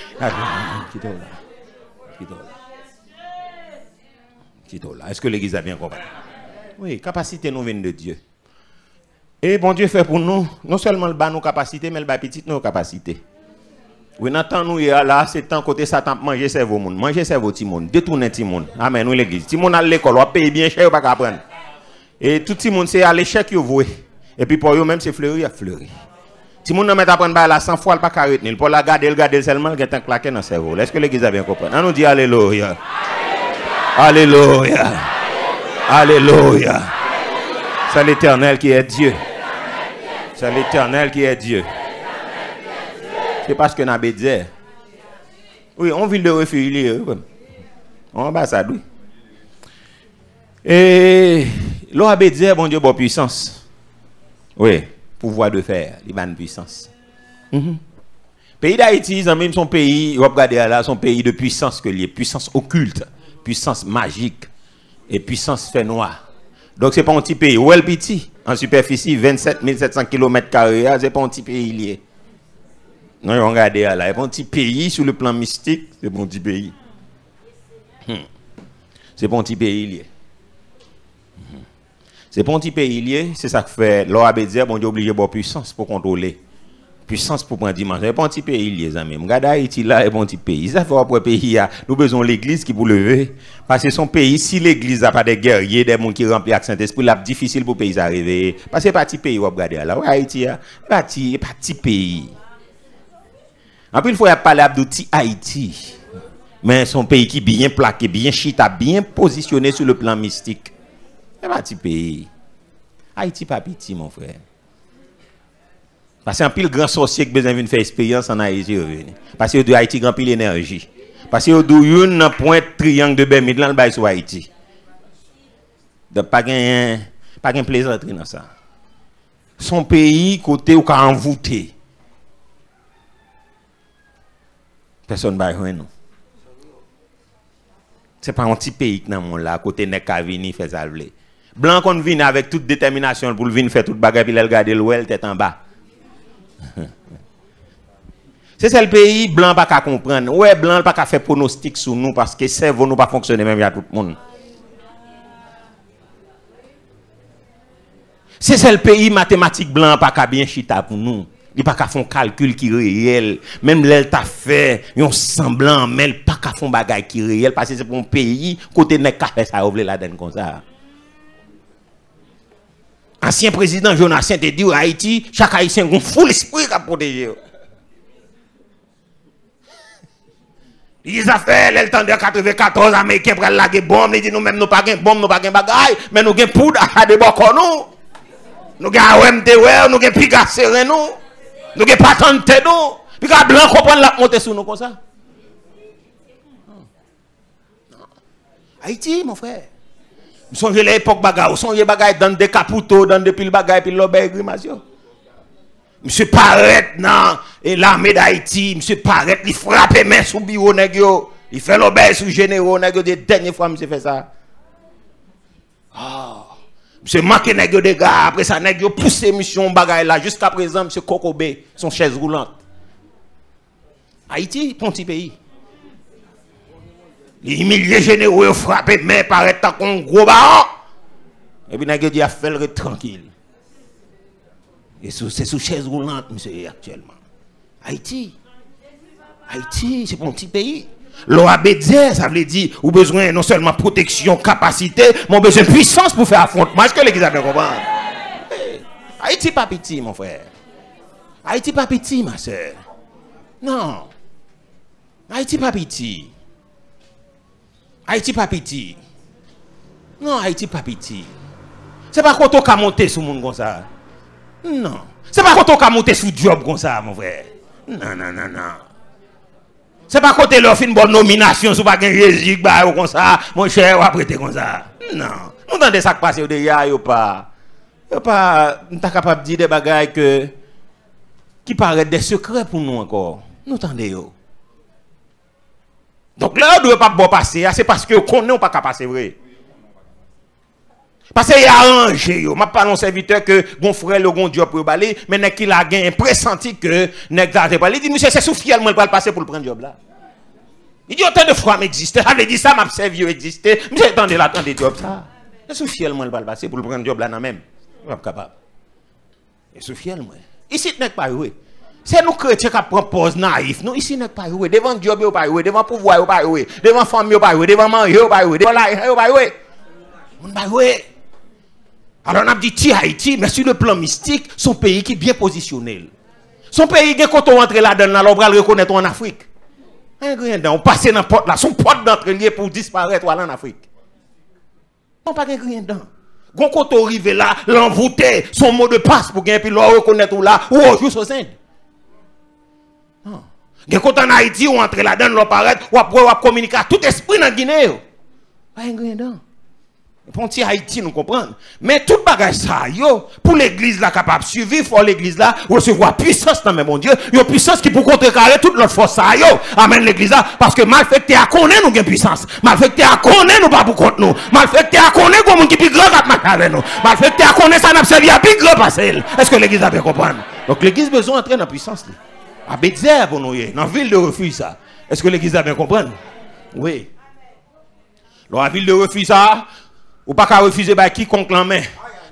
Est-ce que l'église a bien compris? Oui, capacité nous vient de Dieu. Et bon Dieu fait pour nous, non seulement le bas nos capacités, mais le bas petit nos capacités. Oui, n'entend nous là, c'est temps côté Satan manger cerveau monde, manger cerveau petit monde, détourner petit monde. Amen, nous l'église. Petit monde à l'école, on paye bien cher, pas apprendre. Et tout petit monde c'est à l'échec yo voué. Et puis pour eux même c'est fleuri à fleuri. Petit monde met apprendre ba la 100 fois, il pas ka retenir. Pour la garder seulement il a claqué dans cerveau. Est-ce que l'église a bien compris? On nous dit alléluia. Alléluia. Alléluia. C'est l'Éternel qui est Dieu. C'est l'Éternel qui est Dieu. C'est parce que Abedzer. Oui, on ville de refuge. On ambassade, oui. Et l'Abedzer, bon Dieu, bonne puissance. Oui, pouvoir de faire, il a une puissance. Pays d'Haïti, même son pays, on regarde là, son pays de puissance que lié, puissance occulte, puissance magique et puissance fait noir. Donc c'est pas un petit pays, ou elle petit. En superficie, 27 700 km², c'est pas un petit pays lié. Non, regardez là, c'est pas un petit pays sur le plan mystique, c'est pas un petit pays. C'est pas un petit pays lié. C'est pas un petit pays lié, c'est ça que fait l'OABD, bon Dieu obligé de puissance pour contrôler. Puissance pour prendre dimanche. C'est pas un petit pays lié, les amis. Regardez Haïti là, c'est pas un petit pays. Ça fait après pays, nous besoin l'église qui pour lever. Parce que son pays, si l'église n'a pas de guerriers, des gens qui remplissent avec Saint-Esprit, c'est difficile pour le pays arriver. Parce que c'est pas un petit pays, vous regardez là. Haïti, c'est pas un petit pays. En plus, il faut parler d'outil Haïti. Mais son pays qui est bien plaqué, bien chita, bien positionné sur le plan mystique. C'est pas un petit pays. Haïti pas petit, mon frère. Parce qu'un pile grand sorcier qui besoin de faire expérience en Haïti. Parce que de Haïti grand pile énergie. Parce que de une point triangle de Bermude là le sur Haïti. Donc pas gain plaisanterie dans ça. Son pays côté ou ka envoûté. Personne va rien nous. C'est pas un petit pays qui dans mon là côté nek ka vini faire ça vle. Blanc qu'on vient avec toute détermination pour venir faire toute bagarre puis elle regarder l'ouel tête en bas. C'est ça le pays blanc pas qu'à comprendre. Ouais, blanc pas qu'à faire pronostic sur nous parce que cerveau nous pas fonctionner même à tout le monde. C'est ça le pays mathématique blanc pas qu'à bien chita pour nous. Il pas qu'à faire un calcul qui est réel. Même l'elle t'a fait un semblant mais il pas qu'à faire un bagage qui est réel parce que c'est pour un pays côté n'est qu'à faire ça ouvrir la donne comme ça. Ancien président Jonas te dit Haïti, chaque haïtien a un full esprit à protéger. Ils ont fait le temps de 94 Américains pour la bombe, ils disent nous-mêmes nous pas de bombe, nous pas de bagaille, mais nous avons poudre à des bocaux nous. Nous avons OMT, nous avons pique à serrer nous. Nous avons patente nous. Puis quand blanc comprend la monter sur nous comme ça. Haïti mon frère. Nous sommes à l'époque bagaille, nous sommes dans des caputos, dans des piles bagaille, puis l'obé grimacio. Monsieur Paraît dans l'armée d'Haïti, monsieur Paraît, il frappe main sous bureau négio, il fait l'obé sous généraux négio des dernières fois monsieur fait ça. Ah, monsieur manqué négio des gars, après ça négio pousse mission bagaille là jusqu'à présent monsieur Kokobé, son chaise roulante. Haïti, petit pays. Les milliers généraux frappent main paraît tant qu'on gros baron. Et puis négio dit a fait le tranquille. Et c'est sous chaise roulante, monsieur, actuellement. Haïti, c'est pas un petit pays. L'OABD, ça veut dire, ou besoin non seulement protection, capacité, mais besoin de puissance pour faire affrontement. Est-ce que l'église a bien compris? Haïti pas petit, mon frère. Haïti pas petit, ma soeur. Non. Haïti pas petit. Haïti pas petit. Non, Haïti pas petit. C'est pas quand on a monté sur le monde comme ça. Non. C'est pas quand on a monté sous job comme ça, mon frère. Non. C'est pas quand on a fait une bonne nomination sous pas un Jésus comme ça, mon cher, ou apprêté comme ça. Non. Nous entendons ça qui passe au derrière, nous pas capable de dire des bagailles qui paraissent des secrets pour nous encore. Nous entendons. Donc là, on ne doit pas bon passer, c'est parce que qu'on n'est pas capable de passer vrai. Parce qu'il y a arrangé, je ne pas un serviteur que mon frère le bon job pour baler, mais qu'il a un pressenti que n'est pas il dit monsieur c'est soufiel moi pas passer pour le prendre job là. Il dit autant de fois m'existe, avait dit ça m'a servi exister, monsieur attendez job ça. C'est soufiel moi pas passer pour le prendre job là même. Pas capable. C'est soufiel moi. Ici n'est pas joué. C'est nous chrétiens qui prend pause naïf. Nous ici n'est pas joué, devant job pas joué, devant pouvoir pas joué, devant famille pas joué, devant manger pas joué, devant la pas joué. On pas joué. Alors on a dit Haïti, mais sur le plan mystique, son pays qui est bien positionné. Son pays qui quand on rentre là-dedans, on va le reconnaître en Afrique. On passe dans la porte là, son porte d'entrée pour disparaître en Afrique. On pas rien dedans. Quand on arrive là, l'envoûter, son mot de passe pour gagner puis le reconnaître là, ou on joue sur scène. Non. Quand on en Haïti, on entre là-dedans, on paraît, on communique à tout esprit dans Guinée. Pas rien dedans. Pour Haïti, nous comprenons. Mais tout bagage ça, yo, pour l'église là capable de suivre, il faut l'église là recevoir puissance dans mon Dieu. Une puissance qui peut contrecarrer toute notre force ça, yo. Amen l'église là. Parce que malfecté à connaître nous gain puissance. Malfecté à connaître nous pas pour contre nous. Malfecté à connaître comme qui plus grand qu'à marcher avec nous. Malfecté à connaître ça n'a servi à plus grand passer. Est-ce que l'église a bien comprendre? Donc l'église besoin d'entrer dans la puissance. À Bézère pour nous, dans la ville de refuge ça. Est-ce que l'église a bien comprendre? Oui. Dans la ville de refuge ça, ou pas qu'à refuser par quiconque la main.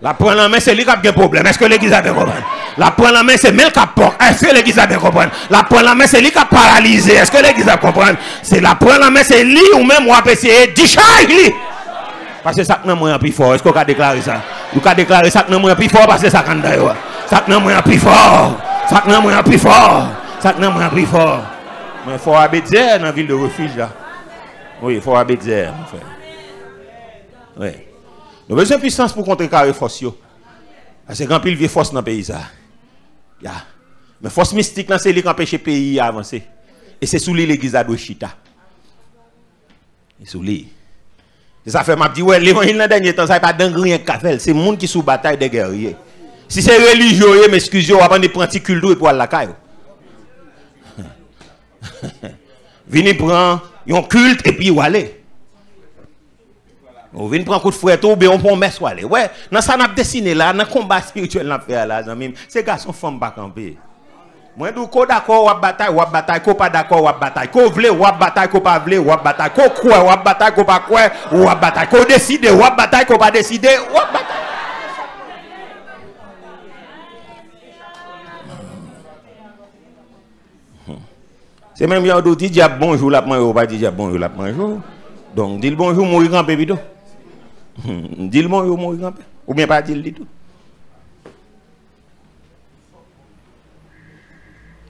La prendre la main, c'est lui qui a un problème. Est-ce que l'église a bien compris? La prendre la main, c'est même qui a porte. Est-ce que l'église a bien compris? La prendre la main, c'est lui qui a paralysé. Est-ce que l'église a compris? C'est la prendre la main, c'est lui ou même on va essayer de dire. Parce que ça n'a moins plus fort. Est-ce qu'on a déclaré ça? Vous avez déclaré ça n'a moins plus fort parce que ça n'a d'ailleurs. Ça n'a moins plus fort. Ça n'a moins plus fort. Ça n'a moins plus fort. Mais il faut habiter dans la ville de refuge là. Oui, il faut habiter, mon frère. Oui. Nous avons besoin de puissance pour contrecarrer les forces. Parce que quand il y a force dans le pays, ça. Mais force mystique, c'est lui qui empêche le pays à avancer. Et c'est sous lui l'église à Chita. Et sous lui. Et ça fait m'a dit, ouais, l'évangile dans le dernier temps, ça n'est pas dingue rien qu'à faire. C'est le monde qui sous bataille des guerriers. Si c'est religieux, m'excusez, on va prendre des pratiques culture pour aller la caille. Venez prendre un culte et puis vous allez. On vient prendre un coup de fouette ou bien on prend messe ou aller. Ouais, dans ça n'a dessiné là, dans le combat spirituel n'a fait là, ces garçons femmes pas camper. Moi donc ko d'accord ou bataille, ko pas d'accord ou bataille, ko vle ou bataille, ko pas vle ou bataille, ko croire ou bataille, ko pas croire ou bataille, ko décider ou bataille, ko pas décider ou bataille. C'est même yon do dit diable bonjour la manger ou pas dit diable bonjour la manger. Donc dit bonjour mourir grand bébé. Dis le bonjour mourir grand ou bien pas dire le tout.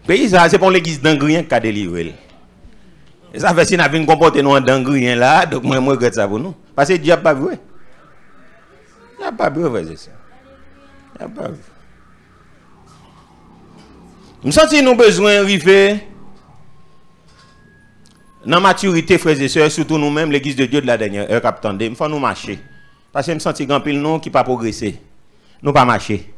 Pays ça c'est pour l'église d'Angrien qui a délivré. Et ça fait si n'a vinn comporter nous en d'Angrien là, donc moi regrette ça pour nous parce que diable pas vrai. Il a pas vrai c'est ça. Il a pas vrai. Nous sentons nous besoin d'arriver dans la maturité, frères et sœurs, surtout nous-mêmes, l'église de Dieu de la dernière heure, il faut nous marcher. Parce que je me sens grand pile nous qui pas progresser. Nous pas marcher.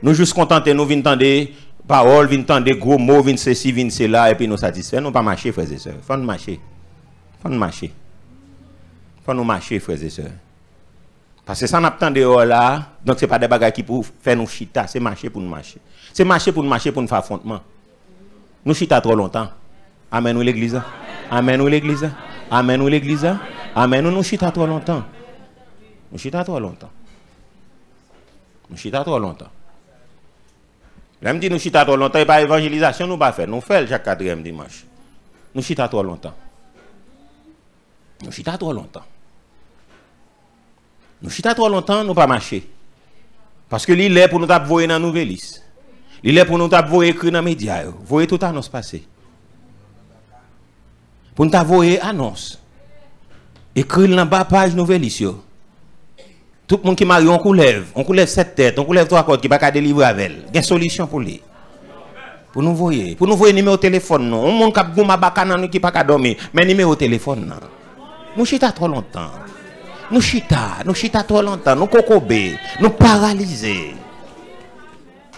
Nous juste contenter, nous venons entendre paroles, venons entendre gros mots, venons ceci, venons cela, et puis nous satisfaire. Nous pas marcher, frères et sœurs. Il faut nous marcher. Il faut nous marcher. Il faut nous marcher, frères et sœurs. Parce que ça n'a pas dehors là, donc ce n'est pas des bagages qui pour faire nous chita, c'est marcher pour nous marcher. C'est marcher pour nous faire affrontement. Nous chita trop longtemps. Amen ou l'église. Amen ou l'église. Amen ou l'église. Amen ou nous chita trop longtemps. Nous chita trop longtemps. Nous chita trop longtemps. Là me dit nous chita trop longtemps et pas évangélisation nous pas faire. Nous faisons chaque 4e dimanche. Nous chita trop longtemps. Nous chita trop longtemps. Nous chita trop longtemps, nous pas marcher. Parce que l'il est pour nous voir dans la nouvelle liste. Il est pour nous voir écrit dans les médias. Vous voyez tout annonce passer. Pour nous voir annonce. Écrit dans la page nouvelle liste. Tout le monde qui marie, on coulève 7 têtes, on coulève 3 cordes qui ne peut pas délivrer avec elle. Il y a une solution pour lui. Pour nous voir numéro de téléphone. On monde qui a gouma bakana qui pas dormir, mais numéro de téléphone. Nous chita trop longtemps. Nous chita trop longtemps, nous cocobé, nous paralysés.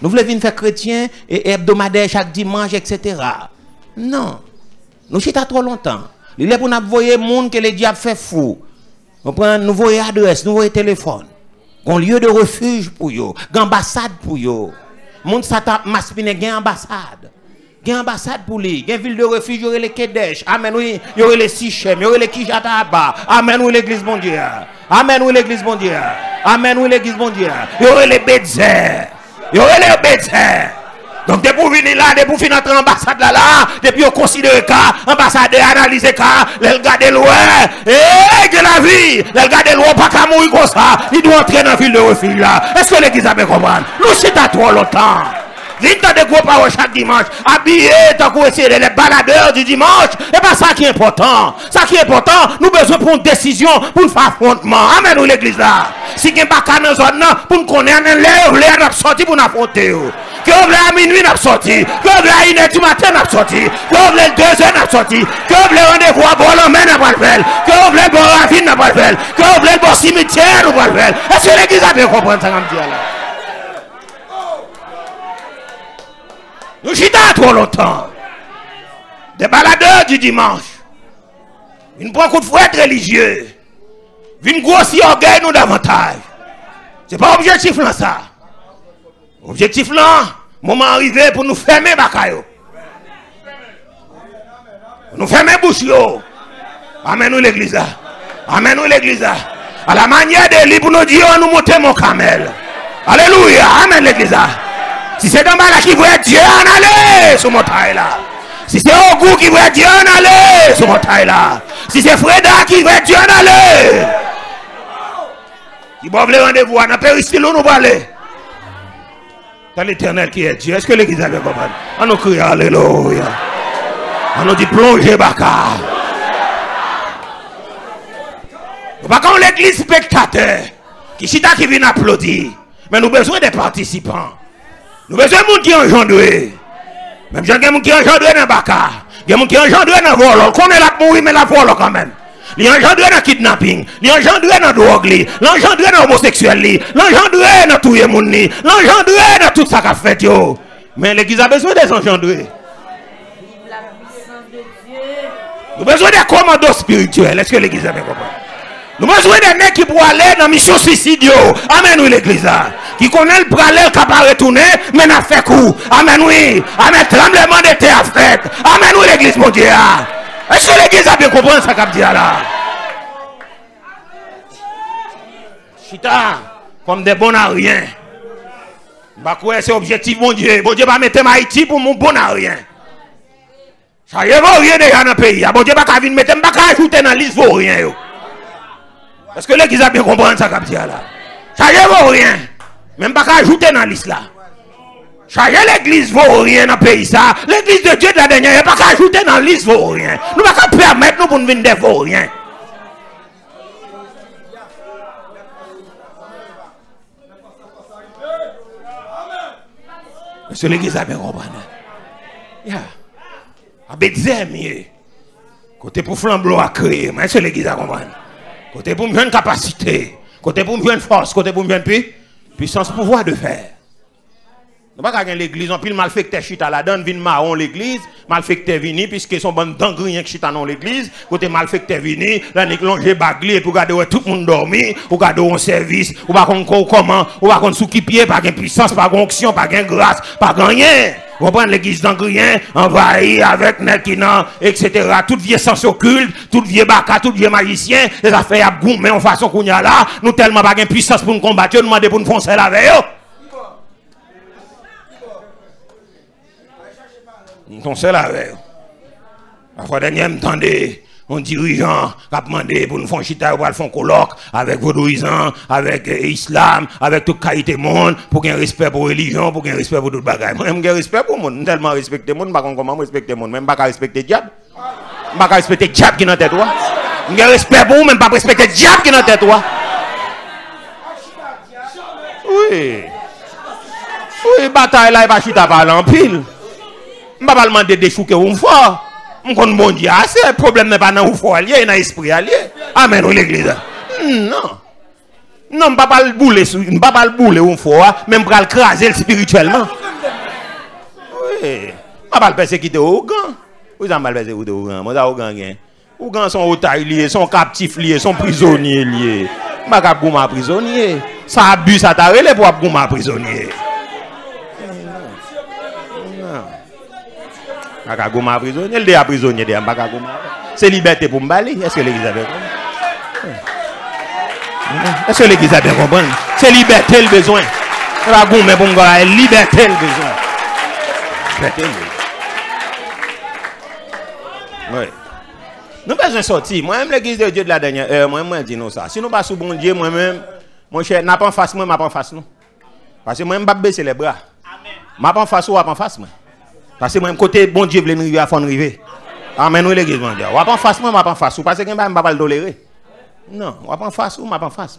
Nous voulons venir faire chrétien et hebdomadaire chaque dimanche, etc. Non. Nous chita trop longtemps. Il est pour nous voir les gens que les diables fait fou. Nous prenons nous voyons adresse, nous voyons téléphone. Un lieu de refuge pour eux, une ambassade pour eux. Monde ça t'a maspine une ambassade. Il y a une ambassade pour lui, il y a une ville de refuge, il y aurait les Kedesh, amen oui, il y aurait les Sichem, il y aurait les Kijataba, amen oui l'église mondiale, amen oui l'église mondiale, amen oui l'église mondiale, il y aurait les Bézères, il y aurait les Bézères. Donc, depuis pour venir là, depuis pour finir notre ambassade là, depuis on considère le cas, ambassadeur analyse le cas, les gars de loin, et de la vie, les gars de loin, pas qu'à mourir comme ça, il doit entrer dans la ville de refuge là. Est-ce que l'église a bien compris? Nous, c'est à trop longtemps. Vite dans des gros paroles chaque dimanche, habillés, tant qu'on essaie les baladeurs du dimanche, et pas ça qui est important. Ça qui est important, nous avons besoin pour une décision, pour une affrontement. Amen, nous l'église là. Si il n'y a pas de zone, pour nous connaître, l'air n'a sorti pour nous affronter. Que vous voulez à minuit, n'a sorti. Que vous voulez à 1h du matin, n'a sorti. Que vous voulez 2h, n'a sorti. Que vous voulez rendez-vous à Bolomé, n'a pas le fait. Que vous voulez bon ravine, n'a pas le fait. Que vous voulez bon cimetière, nous allons faire. Est-ce que l'église a bien compris ça comme dit là? Nous chita trop longtemps. Des baladeurs du dimanche. Une prend coup de fouette religieux. Une grossir orgueil nous davantage. C'est pas objectif là ça. Objectif là, moment arrivé pour nous fermer bakayo. Nous fermer bouche yo. Amen nous l'église. Amen nous l'église. À la manière de lui pour nous dire nous monter mon camel. Alléluia. Amen l'église. Si c'est dans là qui veut Dieu en aller sur mon taille là. Si c'est Ogou qui veut Dieu en aller sur mon taille là. Si c'est Freda qui veut Dieu en aller. Qui boivent le rendez-vous à Péristyle nous parler. Dans l'éternel qui est Dieu. Est-ce que l'église a bien compris? On nous crie alléluia. On nous dit plonger baka. Pas comme l'église spectateur qui chita qui vient applaudir. Mais nous avons besoin des participants. Nous avons besoin de gens qui engendrent. Même si il y a des gens qui engendrent dans le baka. Il y a des gens qui engendrent dans le vol. On connaît la mourir, mais la vol quand même. Il engendre dans le kidnapping, il engendre dans la drogue, il engendre dans l'homosexuel, il engendre dans tout le monde, il engendre dans tout ça qu'a fait. Mais l'église a besoin des engendrés. Nous avons besoin des commandos spirituels. Est-ce que l'église a bien compris? Nous avons besoin des mecs qui pourraient aller dans la mission suicide. Amen, oui, l'église. Qui connaît le parallèle qui va retourner, mais n'a fait coup. Amen, oui. Amen, tremblement de terre fait. Amen, oui, l'église, mon Dieu. Est-ce que l'église a bien compris ça qu'a dit là? Chita, comme des bons à rien. Bah quoi, c'est objectif, mon Dieu. Bon Dieu va mettre Haïti pour mon bon à rien. Ça y est, rien déjà dans le pays. Bon Dieu va venir mettre, va ajouter dans la liste pour rien. Est-ce que l'église a bien compris ça qu'a dit là? Ça y est, rien. Même pas ajouter dans la liste là. Changer l'église vaut rien dans le pays ça. L'église de Dieu de la dernière, il n'y a pas qu'à ajouter dans la liste vaut rien. Nous ne pouvons pas permettre nous pour nous venir des vaut rien. Monsieur l'église a bien compris. Ya. Abedzé mieux. Côté pour flambeau à créer, mais monsieur l'église a compris. Côté pour me une capacité, côté pour me une force, côté pour me une puissance pouvoir de faire. Nous ne pouvons pas gagner l'église, on pile malfecté chita la donne, vin marron l'église, malfecté vini, puisque son bon d'angrien qui chita dans l'église, côté malfecté vini, là, nous longe bagli, pour garder tout le monde dormi, pour garder un service, ou pas comment, ou pas sous qui pied, pas de puissance, pas d'onction, pas de grâce, pas de rien. Vous prenez l'église d'angrien, envahi avec Nekina, etc. Tout vieux sens occulte, tout vieux baka, tout vieux magicien, les affaires à goumé en façon qu'on y a là, nous tellement pas de puissance pour nous combattre, nous demandons pour nous foncer la veille. On sait la veille. Parfois, dernier temps, un dirigeant qui a demandé pour nous faire chita, pour faire un colloque avec vaudouisants, avec l'islam, avec toute qualité de monde, pour qu'il y ait un respect pour la religion, pour qu'il y ait un respect pour tout le bagage. Moi, j'ai un respect pour le monde. Tellement respecter le monde, je ne sais pas comment respecter le monde. Même pas respecter le diable. Je ne sais pas respecter le diable qui est dans la tête. J'ai un respect pour vous, même pas respecter le diable qui est dans la tête. Oui. Oui, bataille là, il va chuter par l'empile. Je ne vais pas demander de chouquer une fois. Je connais bon Dieu. Le problème n'est pas dans le foie, il y a dans l'esprit. Amen, ou l'église. Non. Non, je ne vais pas le bouler. Je ne vais pas le bouler une fois, même pour le craser spirituellement. Oui. Je ne vais pas le persécuter au Ougan. Vous avez mal persécuter au Ougan. Moi, au Ougan. Ougan sont otages liés, sont captifs liés, sont prisonniers liés. Je ne vais pas goûter prisonnier. Ça abuse, ça t'a relé pour goûter prisonnier. Bakagoma prisonnier, le prisonnier de Bakagoma. C'est liberté pour m'baler. Est-ce que l'église a bien compris? Est-ce que l'église a bien compris? C'est liberté le besoin. Bakagoma pour m'baler, liberté le besoin. Liberté le besoin. Oui. Nous besoin sortir. Moi-même l'église de Dieu de la dernière heure, moi-même dis nous ça. Si nous pas sous bon Dieu, moi-même, mon cher, n'a pas en face moi, m'a pas en face nous. Parce que moi-même pas baisser les bras. Amen. M'a pas en face ou pas en face moi. Parce que moi, côté bon Dieu, je veux arriver à fond arriver. Amen, nous l'église, mon Dieu. Ou pas en face, moi, pas en face. Parce que je ne vais pas le tolérer. Non, ou pas en face, ou pas en face.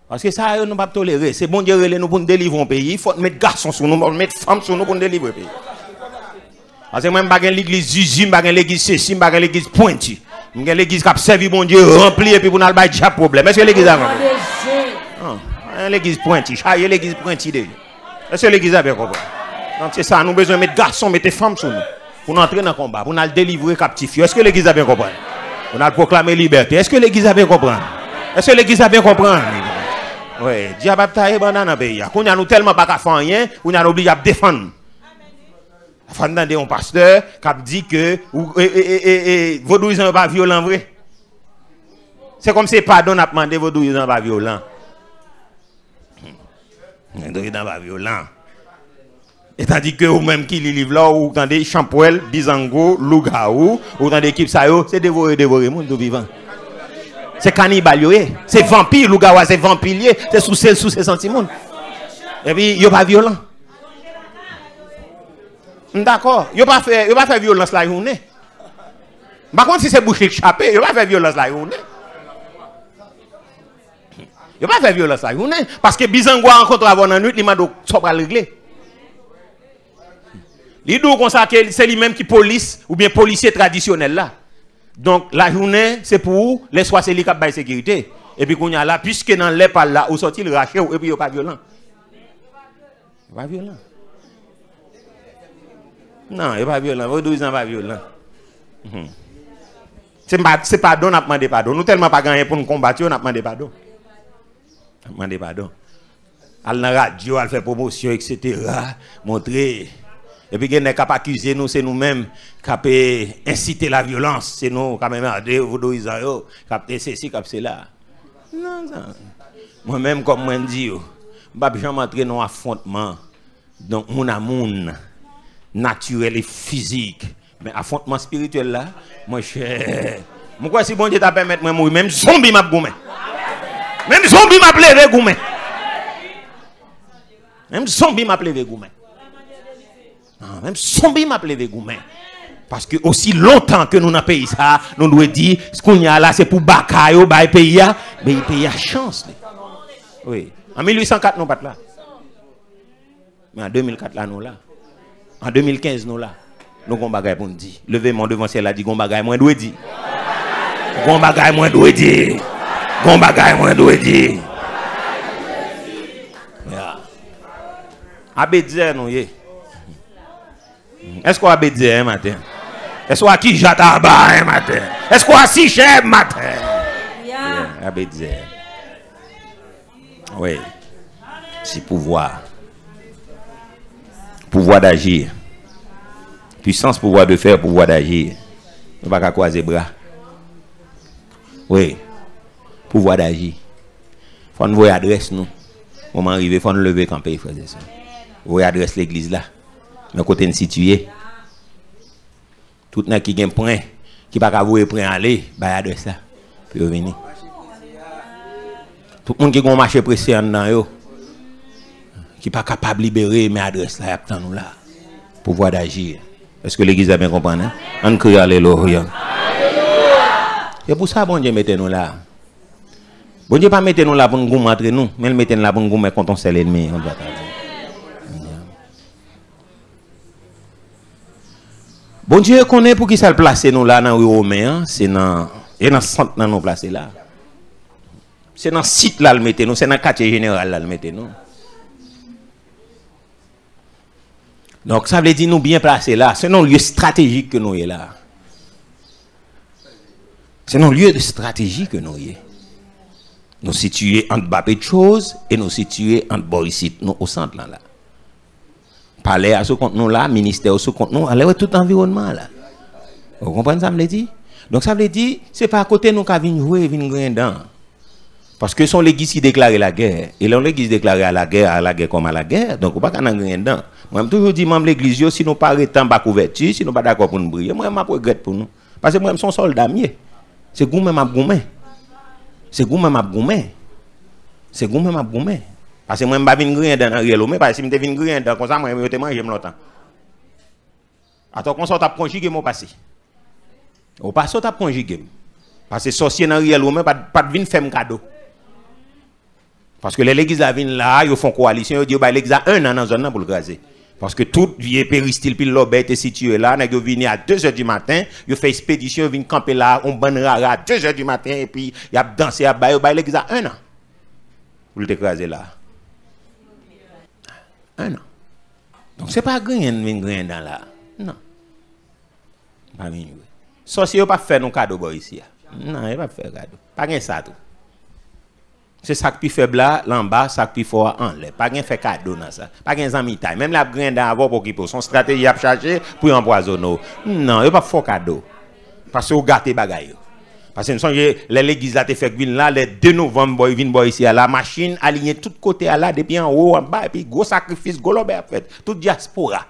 Parce que ça, nous ne pouvons pas tolérer. C'est bon Dieu, nous pour nous délivrer un pays. Il faut mettre garçons sur nous, mettre femmes sur nous pour nous délivrer le pays. Parce que moi, je ne vais pas l'église usine, je ne vais pas l'église ceci, je ne vais pas l'église pointue. L'église qui a servi bon Dieu, rempli et puis pour nous avoir déjà problème. Est-ce que l'église a compris? L'église pointille, l'église pointille. Est-ce que l'église a bien compris? Donc c'est ça, nous avons besoin de mettre garçons, mettre femmes sur nous. Pour entrer dans le combat, pour nous délivrer captifs. Est-ce que l'église a bien compris? Pour nous proclamer liberté. Est-ce que l'église a bien compris? Est-ce que l'église a bien compris? Oui, diable a taillé dans le pays. Quand nous tellement pas qu'à faire rien, on a obligé à défendre. Enfin, un pasteur qui a dit que vaudouisant pas violent vrai. C'est comme si pardon a demandé vaudouisant pas violent. Vaudouisant pas violent. Et tandis que vous même qui les livre là, ou dans des Champouel, Bizango, Lougaou, ou dans des équipes ça c'est dévorer monde vivant. C'est cannibale c'est vampire, Lougaou c'est vampire, c'est sous ses sentiments. Et puis il pas violent. D'accord, il pas fait violence la journée. Par contre si c'est boucher chapé, il pas fait violence la journée. Il pas fait violence la journée parce que Bizango rencontre avant la nuit, il m'a donc ça va régler. Il dit comme ça que c'est lui-même qui police ou bien policier traditionnel là. Donc la journée c'est pour les soirs c'est lui qui a sécurité. Et puis qu'on y a là puisque dans les par là où sorti le raché et puis il pas violent. Pas violent. Non, il pas violent. Vos 12 ans pas violent. C'est pardon, on a demandé pardon. Nous tellement pas gagné pour nous combattre, on a demandé pardon. On a demandé pardon. Al la radio, al fait promotion, etc. Montrer. Et puis, il n'y a pas accusé nous, c'est nous-mêmes qui avons incité la violence. C'est nous qui avons merdé, vous deux, qui avons ceci, qui avons cela. Non, non. Moi-même, comme moi dis, je ne vais jamais entrer dans un affrontement. Donc, mon amour naturel et physique. Mais affrontement spirituel là, moi, je. Moi, si bon Dieu t'a permis de mourir, même zombie m'a goumé. Même zombie m'a plevé goumé. Même zombie m'a plevé goumé. Même zombie m'a plevé goumé. Parce que aussi longtemps que nous n'avons payé ça, nous devons dire ce qu'on y a là, c'est pour Bakayo, bah pays, mais il paye à chance. Oui. En 1804, nous pas là. Mais en 2004, là, nous là. En 2015, nous là. Nous avons bagay pour nous dire. Levez-moi devant ciel, a dit, gon bagay moins doit dire. Gon bagay moins doit dire. Gon bagay moins doit dire. Abédier, nous y est. Est-ce qu'on a bédié un matin? Est-ce qu'on a qui jette à bas un matin? Est-ce qu'on a si cher un matin? A bédié. Oui. C'est pouvoir. Pouvoir d'agir. Puissance, pouvoir de faire, pouvoir d'agir. On ne va pas croiser les bras. Oui. Pouvoir d'agir. Il faut nous voir l'adresse, nous. Au moment arrivé, il faut nous lever quand pays, frère. Vous voyez l'adresse l'église là. Mais côté situé. Tout le monde qui a un point, qui n'a pas voué point aller, bah l'adresse là. Puis revenir. Tout le monde qui a un marché pressé en dedans, qui n'est pas capable de libérer, mais l'adresse là, il y a nous là. Pouvoir d'agir. Est-ce que l'église a bien compris? Hein? On crie alléluia. Et pour ça, bon Dieu, mettez-nous là. Bon Dieu, pas mettez-nous là pour nous entre nous, mais mettez-nous là pour nous mettre quand on sait l'ennemi. Bon Dieu connaît pour qui ça le placer nous là dans le Romain, c'est dans le centre dans nous placer là. C'est dans le site là le mettez nous, c'est dans le quartier général là le mettez nous. Donc ça veut dire nous bien placés là, c'est un lieu stratégique que nous y est là. C'est un lieu de stratégie que nous y est. Nous situés entre bas de choses et nous situés entre Borisite, nous au centre là. Palais à ce compte nous là, ministère à ce compte nous, allez tout environnement là. Vous comprenez ça me dit? Donc ça veut dire c'est pas à côté nous qui viennent jouer, viennent gagner dedans. Parce que sont l'église qui déclare la guerre et l'église déclare à la guerre comme à la guerre. Donc on pas qu'en gagner dedans. Moi je toujours dit membre l'église si nous pas étant bas couverture, si nous pas d'accord pour nous briller, moi je regrette pour nous parce que moi je suis soldat mieux. C'est vous même à goumer. C'est vous même à goumer. C'est vous même à goumer. Parce que moi, je ne vais pas venir dans le mais parce que si je viens venir dans comme ça, moi, je vais manger longtemps. Attends, quand ça, tu as conjugué mon passé. Au passé, tu as conjugué. Parce que sorcier dans le mais pas de venir faire un cadeau. Parce que l'église viennent là, ils font coalition, ils disent l'église a un an dans la zone pour le graser. Parce que tout vieux péristyle puis l'obé était situé là, nèg yo vini à 2h du matin, yo fait expédition, vinn camper là, on ban rara à 2h du matin et puis y a dansé à bail l'église à 1 an. Pour le écraser là. 1 an. Donc c'est pas grand dans là. Non. Pas vinn. Sorcier pas faire non cadeau boy ici. Non, il pas faire cadeau. Pas rien ça tout. C'est ça qui faible là, en bas, ça qui fort en l'air. Pas rien fait cadeau dans ça. Pas rien zami taille. Même la grain d'avant pour qui pour son stratégie à chercher pour empoisonner. Non, il pas fort cadeau. Parce que vous gâtez bagaille. Parce que nous sommes l'église là te fait vinn là le 2 novembre boy vinn boy ici à la machine alignée tout côté à là depuis en haut en bas et puis gros sacrifice gros lobé fait toute diaspora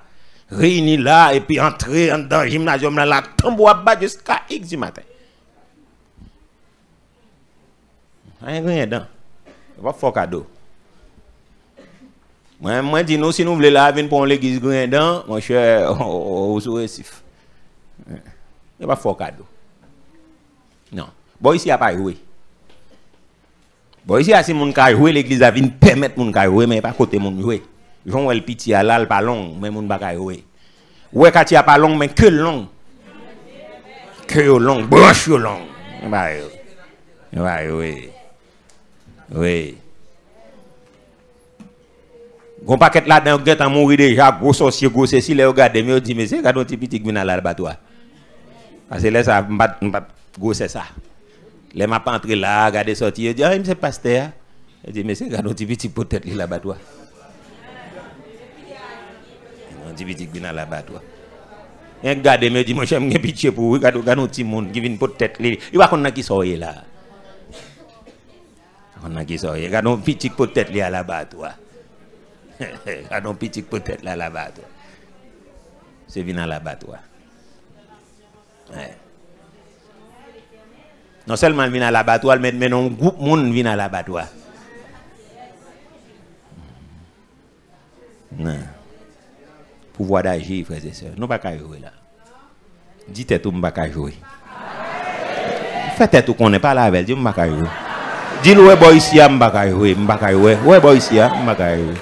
réunis là et puis entrer dans le gymnasium là tombe à bas jusqu'à X du matin. Rien dedans. Va faire cadeau. Moi dis nous si nous voulons là venir pour l'église grand dedans mon cher au récif. Il va faire cadeau. Non. Bon ici a pas joué. Bon ici a si moun ka jouer l'église a vinn permettre moun ka jouer mais pas côté moun jouer. Jon el petit a là pas long mais moun pas ka jouer. Ouais ka ti a pas long mais que long. Que long, branche long. Bah oui. Oui. Gon paquet là dedans get en mourir déjà gros sorcier gros ceci les regarder mais dit mais c'est quand on petit vinn à l'abattoir. Parce que là ça m'bat gros c'est ça. Les m'a pas entré là, regarder sortir, dit ah c'est pasteur. Il dit mais c'est quand on petit peut-être l'abattoir. On dit petit vinn à l'abattoir. Un regarder me dit moi j'aime bien pitié pour regarder un petit monde qui vient peut-être il va qu'on qui sort là. On a qui sort, regarde un petit peut-être là à l'abattoir. Regarde un petit peut-être là à l'abattoir. C'est vinn à l'abattoir. Ouais. Non seulement vient à l'abattoir, mais un groupe monde vient à l'abattoir. Non. Pouvoir d'agir, frères et sœurs. Nous ne pouvons pas jouer là. Dites tout, nous ne pouvons pas jouer. Faites tout qu'on n'est pas là avec, nous ne pouvons pas jouer. Dis-le, ouais, boy, ici, je ne peux pas jouer. Je ne peux pas jouer. Ouais, boy, ici, je ne peux pas jouer.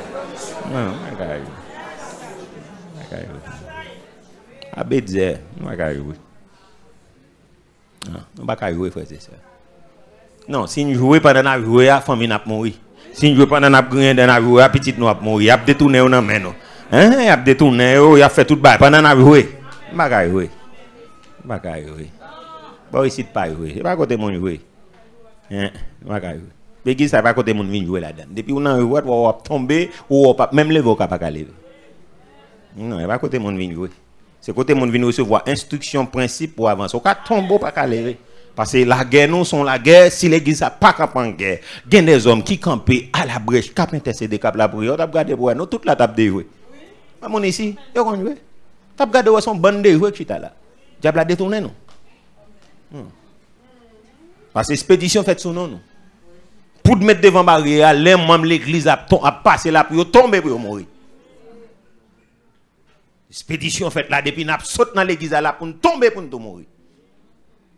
Non, je ne peux pas jouer. Abedze, je ne peux pas jouer. Non, on ne peut pas jouer, frère et sœur. Non, si nous jouons pendant la jouer, la famille n'a pas mourir. Si nous jouons pendant la jouer, la petite nous a mourir. Il a détourné au nom. Hein? Il a détourné, il a fait tout bas. Pendant la jouer, on ne peut pas jouer. On ne peut pas jouer. Bon, ici, pas jouer. C'est pas côté mon jouer. Hein? On ne peut pas jouer. L'église, ça va côté mon jouer là-dedans. Depuis on a joué, on va tomber, ou même les voix pas lever. Non, il va côté mon jouer. C'est côté mon vient recevoir instruction principe pour avancer. Au cas tombeau pas qu'à lever. Parce que la guerre nous sont la guerre si l'église a pas camp en guerre. Il y a des hommes qui campent à la brèche, cap intercéder cap la prière, t'as regardé pour nous toute la table de jouer. Pas mon ici, yo kon jouer. T'as regardé où son bande de jouer qui t'a là. Diable a détourné nous. Parce que expédition fait son nom. Pour mettre devant barrière, les membres l'église a passé là pour tomber pour mourir. Expédition faite là depuis n'a saute dans l'église là pour tomber pour nous mourir.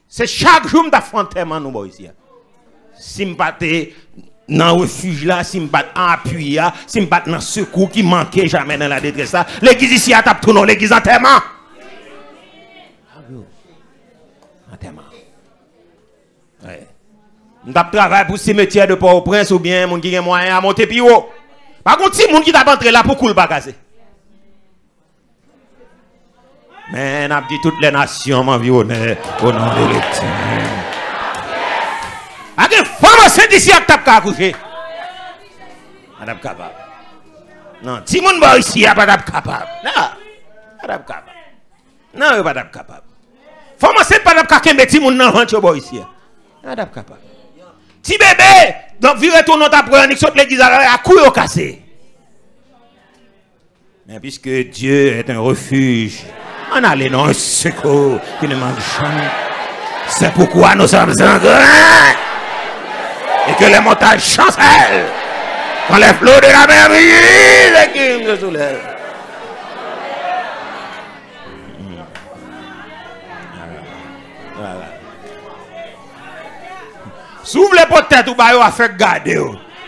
C'est chaque jour d'affrontement nous ici. Si m'pas dans refuge là, si m'pas en appui là, si m'pas dans secours qui manquait jamais dans la détresse là, l'église ici a tapé tout non l'église enterrement. Enterrement. Ouais. M't'a travail pour cimetière de Port-au-Prince ou bien mon qui a moyen à monter plus haut. Par contre si moun qui t'a entré là pour coule pas casser. Mais n'a dit toutes les nations m'environnaient au nom de l'Éternel. A des femmes c'est d'ici à tap ka coucher. Madame capable. Non, si moun ba ici a pas tap capable. Non. Madame capable. Non, pas tap capable. Femme c'est pas tap ka kembe ti moun nan rentre bo ici. Madame capable. Ti bébé, donc vi retourne ta prendre ni saute l'église à couille au cassé. Mais puisque Dieu est un refuge, on a les noms secours qui ne manquent jamais. C'est pourquoi nous sommes en grain et que les montagnes chancellent quand les flots de la mer brisent et qui me soulèvent. Voilà. S'ouvre les portes ou bayo a fait garder.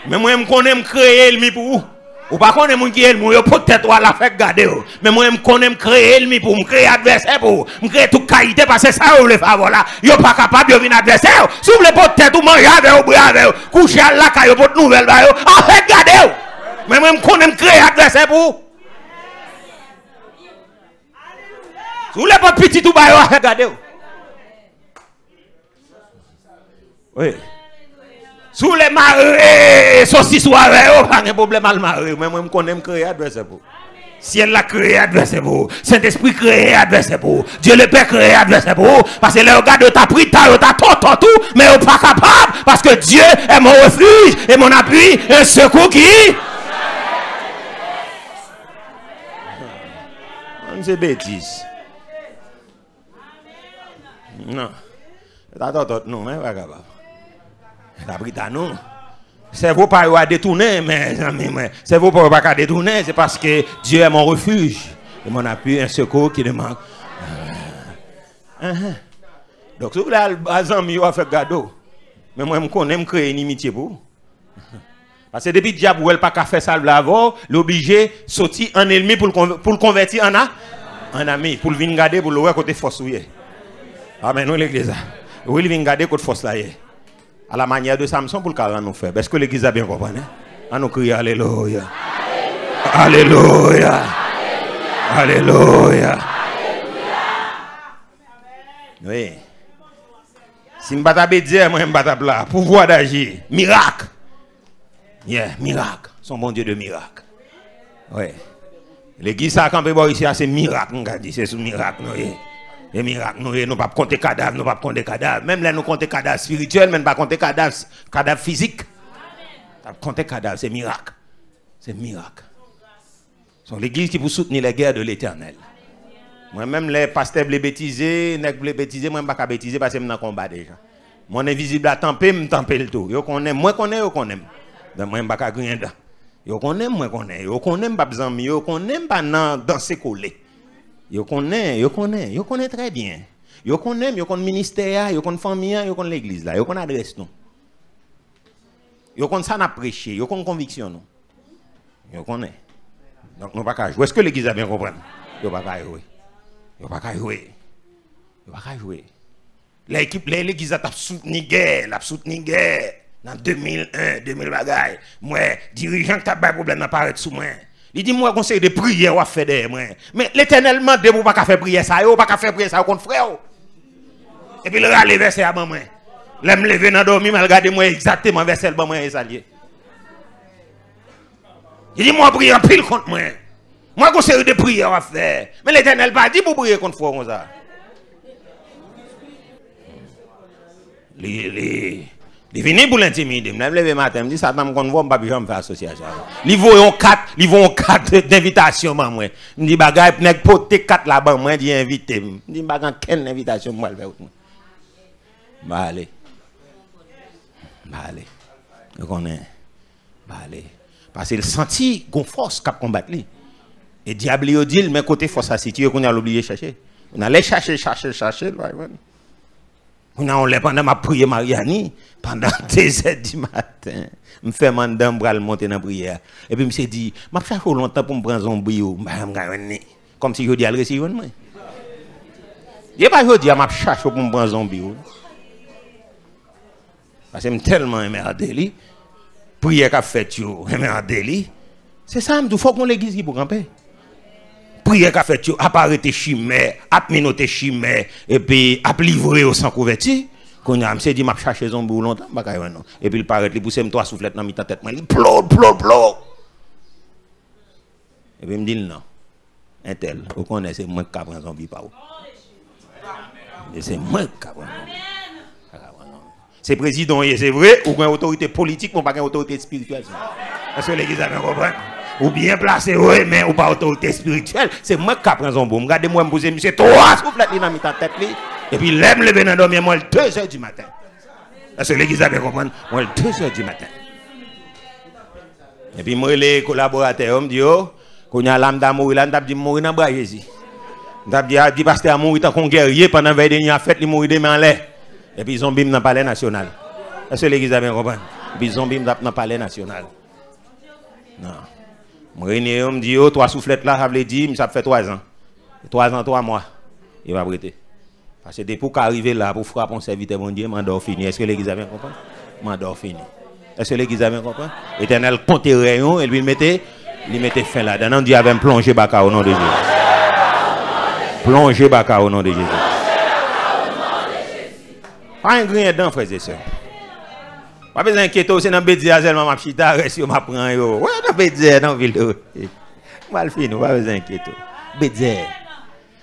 Mais moi je connais me créer le mi pour vous. Ou pas qu'on est moun qui est le yo peut-être ou la fait garder. Mais moi je connais créer le pour me créer adversaire pour me créer toute qualité parce que ça ou le favor là. Yo pas capable de venir adversaire. Si vous voulez peut-être ou manger avec ou boire avec coucher à la caille pour nouvelle ba yo. En fait garder. Mais moi je connais créer adversaire pour. Si vous voulez pas petit ou ba yo fait garder. Oui. Sous les marées, saucisses ou avec, pas de problème à le marrer. Mais moi, je connais créer adversaire pour. Ciel l'a créé adversaire pour. Saint-Esprit créé adversaire pour. Dieu le Père créé adversaire pour. Parce que les regards t'as pris, t'as tout, mais on pas capable. Parce que Dieu est mon refuge et mon appui, un secours qui. C'est bêtise. Non. Non, mais pas capable. La Britannique, c'est vous pas à détourner, mais c'est vous pas à détourner, c'est parce que Dieu est mon refuge et mon appui, un secours qui demande. Donc, si vous voulez aller à faire gado, mais moi, je connais créer une amitié pour vous. Parce que depuis que diable ou elle pas faire ça l'avant, l'obligé sortir en ennemi pour le convertir en ami, pour le venir garder pour le voir côté force. Amen, nous l'église. Oui, il vient garder côté force là. À la manière de Samson pour le carrer nous faire. Est-ce que l'église a bien compris? On nous crie Alléluia. Alléluia. Alléluia. Oui. Si je ne bats dire, moi je bats là. Pouvoir d'agir. Miracle. Yeah, miracle. Son bon Dieu de miracle. Oui. L'église a campé ici, c'est miracle. C'est ce miracle. Et miracle, nous ne pas compter cadavres, nous pas compter cadavres. Même là, nous compter cadavres spirituels, mais nous pas compter cadavres physiques. Compter cadavres, c'est miracle. C'est miracle. C'est l'église qui vous soutenir les guerres de l'éternel. Moi-même, les pasteurs les bêtiser, les bêtiser, moi, je ne pas bêtiser parce que je suis dans le combat déjà. Mon invisible à temper, je tempe le tout. Yo connaît, moi connais, yo connais. Donc, moi, je ne pas rien dedans. Yo connaît, moi connais. Yo connaît, pas besoin de yo connaît, pas danser collé. Yo connaît très bien. Yo connaît ministère, yo connaît famille, yo connaît l'église là, yo connaît adresse nous. Yo connaît ça n'a prêché, yo connaît conviction nous. Yo connaît. Donc nous pas qu'à jouer. Est-ce que l'église a bien compris? Yo pas qu'à jouer. Yo pas qu'à jouer. Yo pas qu'à jouer. L'église a soutenu guerre, dans 2001, 2000 bagaille. Moi, dirigeant qui t'a pas problème n'apparaît sous moi. Il dit moi conseil de prière ou à faire des moi. Mais l'éternel m'a dit pas faire prière ça, ou pas faire prière ça contre frère. Et puis le râler verset à moi. L'aime lever dans dormir, mais regardez moi exactement verset le moi et allié. Il dit moi prier en pile contre moi. Moi conseil de prière à faire. Mais l'éternel pas dit pour prier contre frère comme ça. Il vient pour l'intimider. Je me lève le matin, je me dis ça, je ne vais pas faire association. Ils vont quatre d'invitation. Je me dis, bagay, je vais quatre là-bas, je dis invité. Je dis, bagay, quelle invitation je vais faire. Allez. Je connais. Allez. Parce qu'il sentit qu'on force cap combattre. Et diable, il dit, mais côté force à situer, qu'on a l'oublié chercher. On allait chercher. On a pendant ma prière Mariani, pendant 2h du matin, je fais mandam pour monter dans la prière. Et puis je me suis dit, je vais faire longtemps pour me prendre un brio, comme si je dis à le réciter. Je ne pas dire, je vais chercher pour me prendre un brio. Parce que je suis tellement émerdé. Prière qu'a fait, émerdé. C'est ça, il faut qu'on l'église pour camper. Prière qu'a fait, apparaît chimère, minoté chimère, et puis livrer au sans couverture. Quand on s'est dit, je vais chercher un bout longtemps, et puis il paraît, il pousse trois soufflettes dans la tête, il plot. Et puis il me dit non. Un tel, vous connaissez, c'est moi qui prends un zombie par où. C'est moi qui prends. C'est président, c'est vrai, ou une autorité politique, mais pas une autorité spirituelle. Est-ce que l'église a bien compris? Ou bien placé, oui, mais ou pas autorité spirituelle. C'est moi qui prends un bon. Regardez-moi, je me pose trois soufflettes dans ma tête. Et puis, l'aime lever dans dormir, moi, 2h du matin. Est-ce que l'église a bien compris? Moi, 2h du matin. Et puis, moi, les collaborateurs, me disent, oh, quand il y a l'âme d'amour, là, on dit, mourir dans le bras, Jésus. On dit, pasteur, mourir tant qu'on guerrier pendant 20 dernières fêtes, il mourir des mains en l'air. Et puis, ils ont bim dans le palais national. Est-ce que l'église a bien compris? Et puis, ils ont bim dans le palais national. Non. René, on me dit, oh, 3 soufflettes là, ça veut dire, ça fait 3 ans. 3 ans, 3 mois. Il va prêter. Parce que pour qu'arriver là, pour frapper un serviteur, mon Dieu, m'endort fini. Est-ce que l'église a bien compris? M'endort fini. Est-ce que l'église a bien compris? Éternel comptait rayon et lui mettait fin là. D'un Dieu avait plongé Baka au nom de Jésus. Plongé Baka au nom de Jésus. Pas un grain dedans, frères et sœurs. Pas besoin d'inquiéter, c'est dans Bédia, seulement ma petite arrête, si on m'apprend. Ouais, dans Bédia, dans la ville de. Mal fini, pas besoin d'inquiéter. Bédia.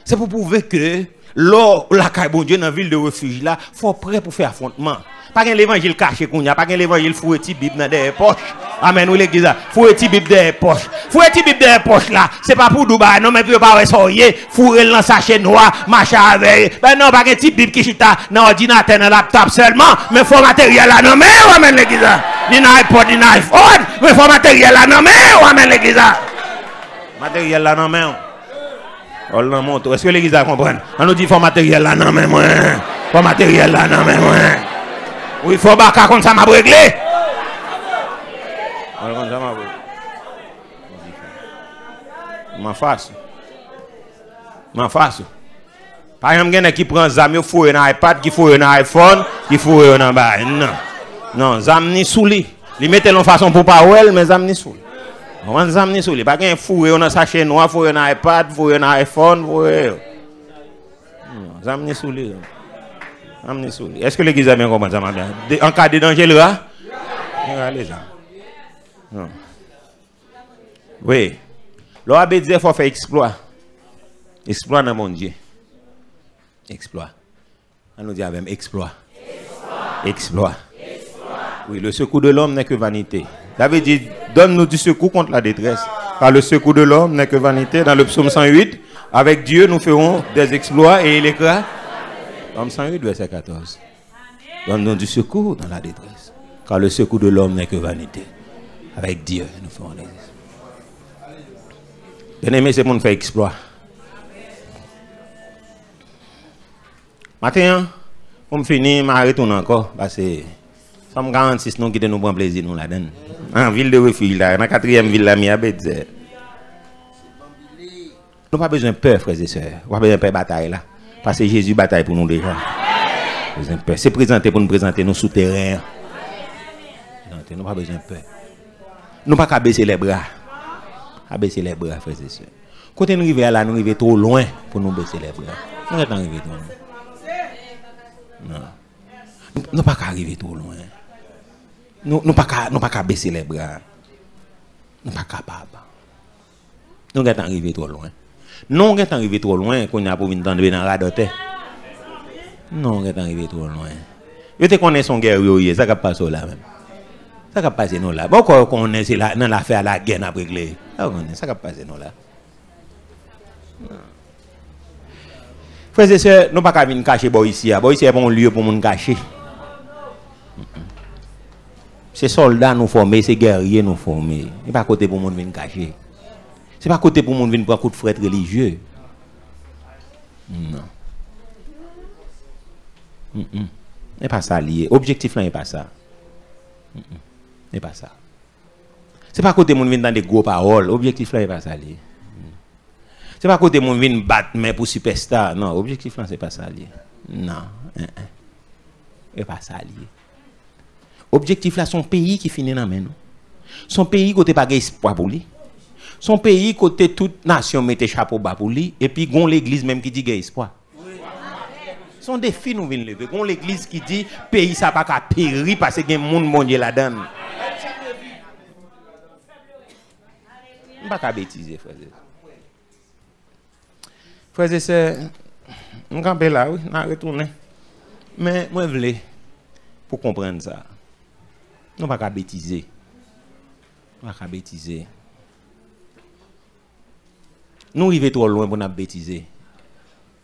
C'est pour prouver que l'or, la caille bon Dieu dans la ville de refuge là, faut prêt pour faire affrontement. Pas qu'un l'évangile caché qu'on y a, pas qu'un l'évangile fouetté Bible dans des poches. Amen, ou l'église, fouetté Bible dans des poches. Fouetté Bible dans des poches là, c'est pas pour Dubaï, non, mais pour pas ressortir, fourrer dans sachet noir, machin avec. Ben non, pas qu'un type Bible qui chita dans l'ordinateur, dans laptop seulement, mais faut matériel là, non, mais amen l'église. Ni dans iPod, ni dans iPhone, mais faut matériel là, non, mais amen l'église. Matériel là, non, mais. On l'a montré. Est-ce que l'église a compris? On nous dit qu'il faut matériel là, non, mais moi. Faut matériel là, non, mais moi. Oui, il faut baka comme ça m'a réglé. M'en face. Par exemple, il y a qui prend zam, qui fouille dans iPad, qui fouille dans iPhone, qui fouille dans bas. Non, zam ni souli. Li mette l'en façon pour parole, mais zam ni souli. On zam ni souli. Pas qu'un fouille dans sachet noir, fouille dans iPad, fouille dans iPhone, fouille. Non, zam ni souli. Est-ce que l'église a bien compris ça, bien? En cas de danger, là? Non. Oui. L'on dit qu'il faut faire exploit. Exploit dans mon Dieu. Exploit. On nous dit même exploit. Exploit. Oui, le secours de l'homme n'est que vanité. David dit, donne-nous du secours contre la détresse. Car le secours de l'homme n'est que vanité. Dans le psaume 108, avec Dieu, nous ferons des exploits et il écrit. Psaume 108, verset 14. Donne-nous du secours dans la détresse. Car le secours de l'homme n'est que vanité. Avec Dieu, nous ferons des exploits. Bien-aimé, c'est pour nous faire exploit. Maintenant, on finit, je retourne encore. Parce que ça me garantit nous qui nous prend plaisir nous la donne. En ville de refuge, là, dans la 4e ville, là, Miabedze. Nous n'avons pas besoin de peur, frères et sœurs. Nous n'avons pas besoin de bataille là. Parce que Jésus bataille pour nous déjà. C'est présenté pour nous présenter nos souterrains. Nous n'avons pas besoin de peur. Nous n'avons pas qu'à baisser les bras. À baisser les bras, frères et sœurs. Quand nous arrivons là, nous arrivons trop loin pour nous baisser les bras. Nous sommes arrivés trop loin. Non. Nous ne pouvons pas arriver trop loin. Nous ne pouvons pas baisser les bras. Nous ne sommes pas capables. Nous sommes arrivés trop loin. Nous sommes arrivés trop loin qu'on a pour venir dans la radote. Nous sommes arrivés trop loin. Je te connais son guerrier, ça ne va pas passer là même. Ça va passer nous là. Pourquoi on est là dans l'affaire la guerre après réglé? Ça va passer nous là. Frères et sœurs, nous ne pouvons pas venir cacher ici. Ici est un lieu pour nous cacher. Ces soldats nous former, ces guerriers nous former. Ce n'est pas côté pour nous venir cacher. Ce n'est pas côté pour nous venir prendre un coup de fret religieux. Non. n'est pas ça lié. Objectif là n'est pas ça. N'est pas ça. C'est pas côté moun vinn dans des gros paroles. Objectif là n'est pas ça lié. C'est pas côté moun vinn battre mais pour superstar. Non, objectif là c'est pas ça lié. Non. C'est pas ça lié. Objectif là son pays qui finit dans main nous. Son pays côté pas espoir pour lui. Son pays côté toute nation mette chapeau bas pour lui et puis gon l'église même qui dit qu'il y a espoir. Son défi nous vient lever. Gon l'église qui dit pays ça pas qu'à périr parce que y a monde mondial là-dedans. On pas qu'à bêtiser frères. Frères et sœurs, on camper là, oui, on retourner. Mais moi je voulais pour comprendre ça. On pas qu'à bêtiser. On pas qu'à bêtiser. Nous arrivons trop loin pour nous bêtiser.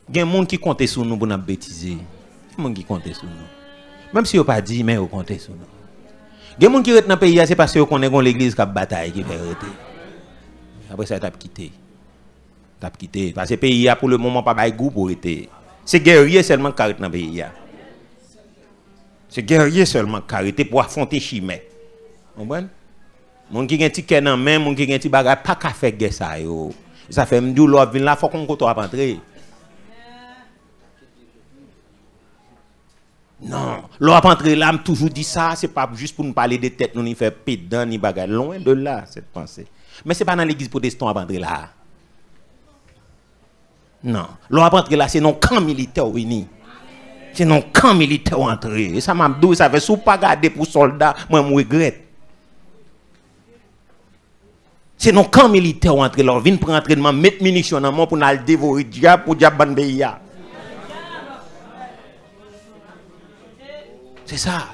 Il y a des gens qui comptent sur nous pour nous bêtiser. Il y a des gens qui comptent sur nous. Même si ils n'ont pas dit, mais ils comptent sur nous. Il y a des gens qui restent dans le pays, c'est parce qu'ils connaissent l'église qui a bataille, qui fait arrêter. Après ça, ils ont quitté. Ils ont quitté. Parce que le pays, pour le moment, pas de goût pour arrêter. C'est guerrier seulement qui arrête dans le pays. C'est guerrier seulement qui arrête pour affronter Chimay. Vous comprenez? Mon qui gen ticket nan main, mon qui gen ti bagay pas ka faire guerre ça yo. Ça fait m'dou l'op vinn là faut qu'on koto a rentrer. Non, l'op entrer là, m toujours dit ça, c'est pas juste pour nous parler de tête nous ni faire pédant ni bagay loin de là cette pensée. Mais c'est pas dans l'église protestante à rentrer là. Non, l'op entrer là c'est non camp militaire oui. C'est non camp militaire entrer. Et ça m'a dit ça fait sous pas garder pour soldats, moi me regrette. C'est non camp militaire entrer là, vinn prendre entraînement, mettre munitions dans moi pour nous dévorer diable pour diable ban pays. C'est ça.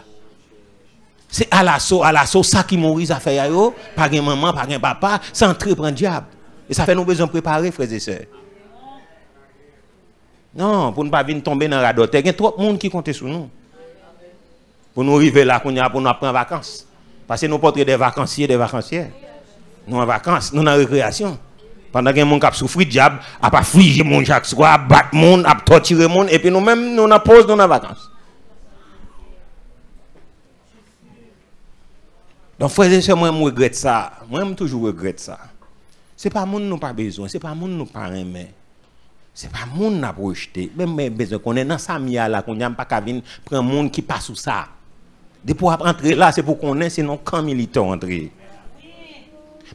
C'est à l'assaut, ça qui mourit, ça fait yo, pas un maman, pas un papa, sans entrer prendre diable. Et ça fait nous besoin de préparer, frères et sœurs. Non, pour ne pas venir tomber dans la radote. Il y a trop de monde qui compte sur nous. Pour nous arriver là, pour nous prendre vacances. Parce que nous portons des vacanciers, des vacancières. Nous en vacances, nous en récréation. Pendant que mon cap souffre diable, a pas friger mon chaque soir, battre monde, a torturer monde, et puis nous-mêmes, nous en pause, nous en vacances. Donc, frères et sœurs, moi, je regrette ça. Moi, je toujours regrette ça. Ce n'est pas monde nous pas besoin, ce n'est pas monde nous pas aimer. Ce n'est pas monde nous pas projeté. Même besoin qu'on est dans ça, là, qu'on n'a pas qu'à venir prendre monde qui passe sous ça. De pour entrer là, c'est pour qu'on ait, sinon, quand militaire entrer.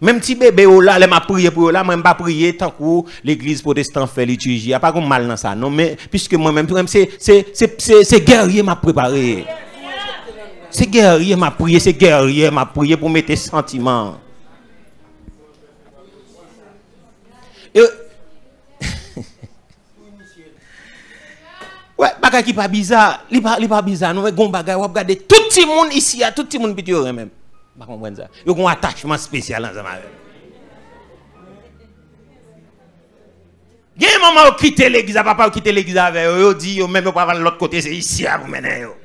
Même si bébé là, les m'a prié pour là, moi, je pas prier tant que l'église protestante fait liturgie. Il n'y a pas comme mal dans ça. Non, mais puisque moi-même, c'est guerrier m'a préparé. C'est guerrier m'a prié pour mettre sentiments. Ouais, bagay qui pas bizarre, li pas bizarre, nous gon bagay, on regarder tout le monde ici, tout le monde petit même. Pas comprendre ça. Yo gon attachement spécial ensemble avec. Gen maman ou quitter l'église, papa ou quitter l'église avec yo dit yo même pas l'autre côté c'est ici à vous mener yo.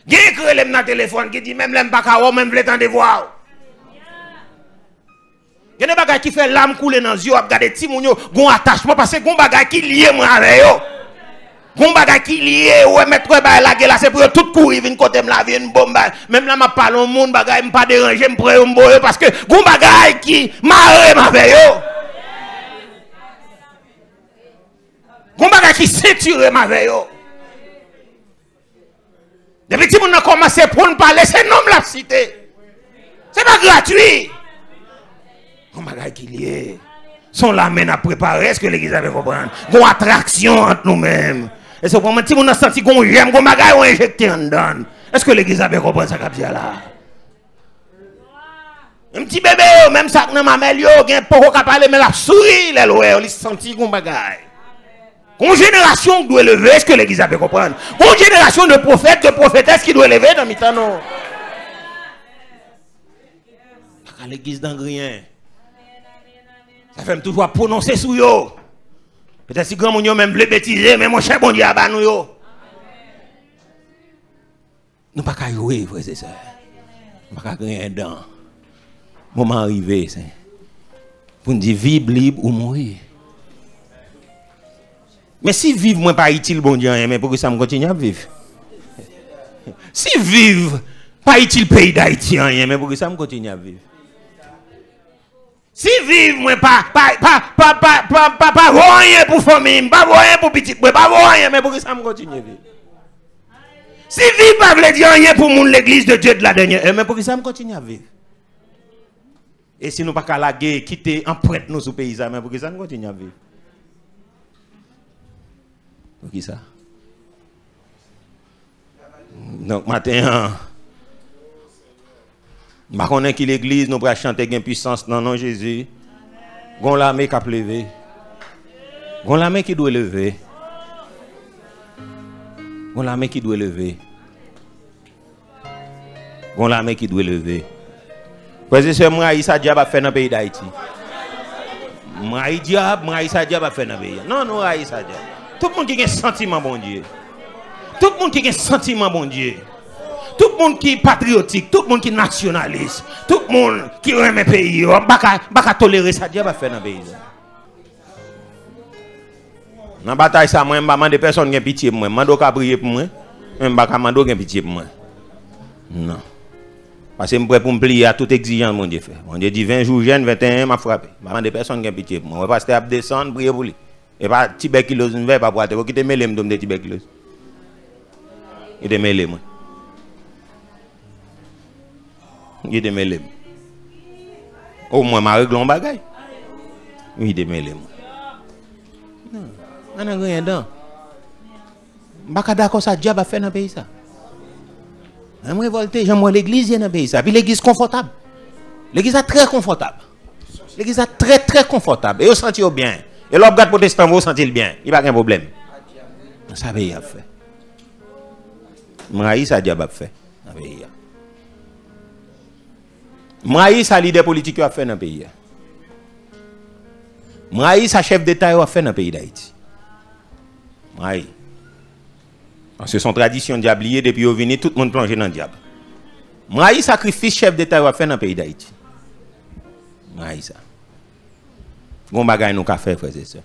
Gen krelem nan téléphone qui dit même l'aime pas ka ou même vle tande voir. Gen des bagay qui fait l'âme couler dans yeux, regarder ti moun yo gon attachement parce que gon bagay qui lié moi avec yo. Gon bagay qui lié ouais mettre ba la gueule là c'est pour tout courir vinn côté me la vie une bombe même là m'a parle au monde bagay me pas déranger me prend un parce que gon bagay qui marre avec yo. Gon bagay qui ceinture avec yo. Depuis que nous avons commencé pour nous parler, c'est nom la cité. C'est pas gratuit. On va qui lié. Son la main à préparer. Est-ce que l'église avait compris? Une attraction entre nous-mêmes. Et c'est pour moi, si on a senti qu'on j'aime, qu'on bagaille, on injecté en dedans. Est-ce que l'église avait compris ça comme ça là? Un petit bébé, même ça que dans ma mère, il y a un peu de parler, mais la souris, il senti qu'on bagaille. Une génération doit élever, est-ce que l'église a pu comprendre? Une génération de prophètes, de prophétesses qui doit élever dans le temps, non? L'église n'a rien. Ça fait toujours prononcer sur eux. Peut-être si grand moun même blé bêtiser, mais mon cher bon Dieu a nous yo. Nous pas qu'à jouer, frère, c'est ça. Nous pas qu'à rien dedans. Moment arrivé, c'est pour nous dire vivre libre ou mourir. Mais si vivre moi pas utile bon Dieu mais pourquoi ça me continue à vivre? Si vivre pas utile pays d'Haïti mais pourquoi ça me continue à vivre? Si vivre moi pas rien pour famille, pas rien pour petit, pas rien mais pourquoi ça me continue à vivre? Si vivre pas veut dire rien pour mon l'église de Dieu de la dernière mais pourquoi ça me continue à vivre? Et si nous pas qu'à la guerre quitter empreinte nous sous pays mais pourquoi ça me continue à vivre? Qui ça? Donc matin, je connais qui l'église nous va chanter une puissance dans nom Jésus. Gon l'armée qui a levé. Gon l'armée qui doit lever. Gon l'armée qui doit lever. Gon l'armée qui doit lever. Parce que c'est moi Issa diable a fait dans le pays d'Haïti. Moi Issa diable a fait dans le pays. Non Issa diable. Tout le monde qui a un sentiment bon Dieu. Tout le monde qui a un sentiment bon Dieu. Tout le monde qui est patriotique, tout le monde qui est nationaliste, tout le monde qui aime le pays, on ne va pas tolérer ça, Dieu va faire dans le pays. Dans la bataille, ça, moi, je ne vais pas demander personne qui a pitié pour moi. Je ne vais pas prier pour moi. Je ne vais pas demander pitié pour moi. Non. Parce que je suis prêt pour me plier à toute exigence, mon Dieu fait. Mon Dieu dit 20 jours jeune, 21, m'a frappé. Je des personnes qui ont pitié. Mon pasteur a descendu, prier pour lui. Et pas tuberculose, ne va pas pour toi. Qui te mêlé, me donne de tuberculose. Il te mêlé, moi. Il te mêlé. Au moins, ma règle en bagaille. Il te mêlé, moi. Non, on n'a rien dedans. Je ne suis pas d'accord ça, diable a fait dans le pays ça. Je me révolté, j'aime l'église dans le pays ça. Puis l'église confortable. L'église est très confortable. L'église est très très confortable. Et vous sentez bien. Et l'obgat protestant, vous sentez bien. Il n'y a pas de problème. Ça pays a fait. Maïs ça diable a fait dans le pays. Maïs ça leader politique a fait dans le pays. Maïs ça chef d'État a fait dans le pays d'Haïti. Maïs. Parce que son tradition diablier depuis au venu tout le monde plongé dans le diable. Maïs sacrifice chef d'État a fait dans le pays d'Haïti. Maïs ça. Gon bagay nous ka faire frères et sœurs.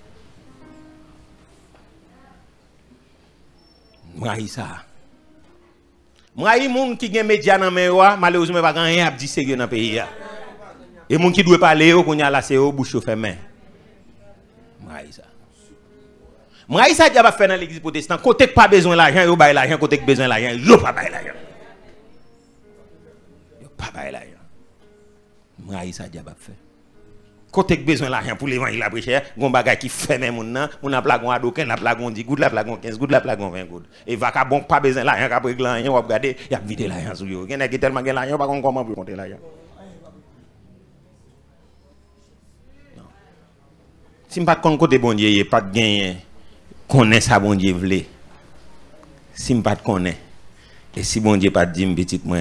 Maïs ça. Maïs moun qui gen média dans main malheureusement pas rien a dit sérieux dans le pays. Et moun qui doit parler ko nya la c'est au bouche fermé. Maïs ça. Moi, ça a fait dans l'église protestante. Côté pas besoin d'argent, yo bail l'argent. Côté besoin d'argent, yo pas bail l'argent. Yo pas bail l'argent. Moi, ça a fait. Côté besoin d'argent pour l'évangile la prêcher, gon bagay qui fait même moun a plagon adoken, la plagon 10 gouttes, la plagon 15 gouttes, la plagon 20 gouttes. Et va ka bon pas besoin d'argent, ka régler rien, on va regarder, y a vite l'argent sur yo. Gen qui tellement gen l'argent, pas comment pour compter l'argent. Si m'pas kon côté bon Dieu, pas de gain. Connaît ça bon Dieu vle. Si me pas connaît et si bon Dieu pas dit me petit moi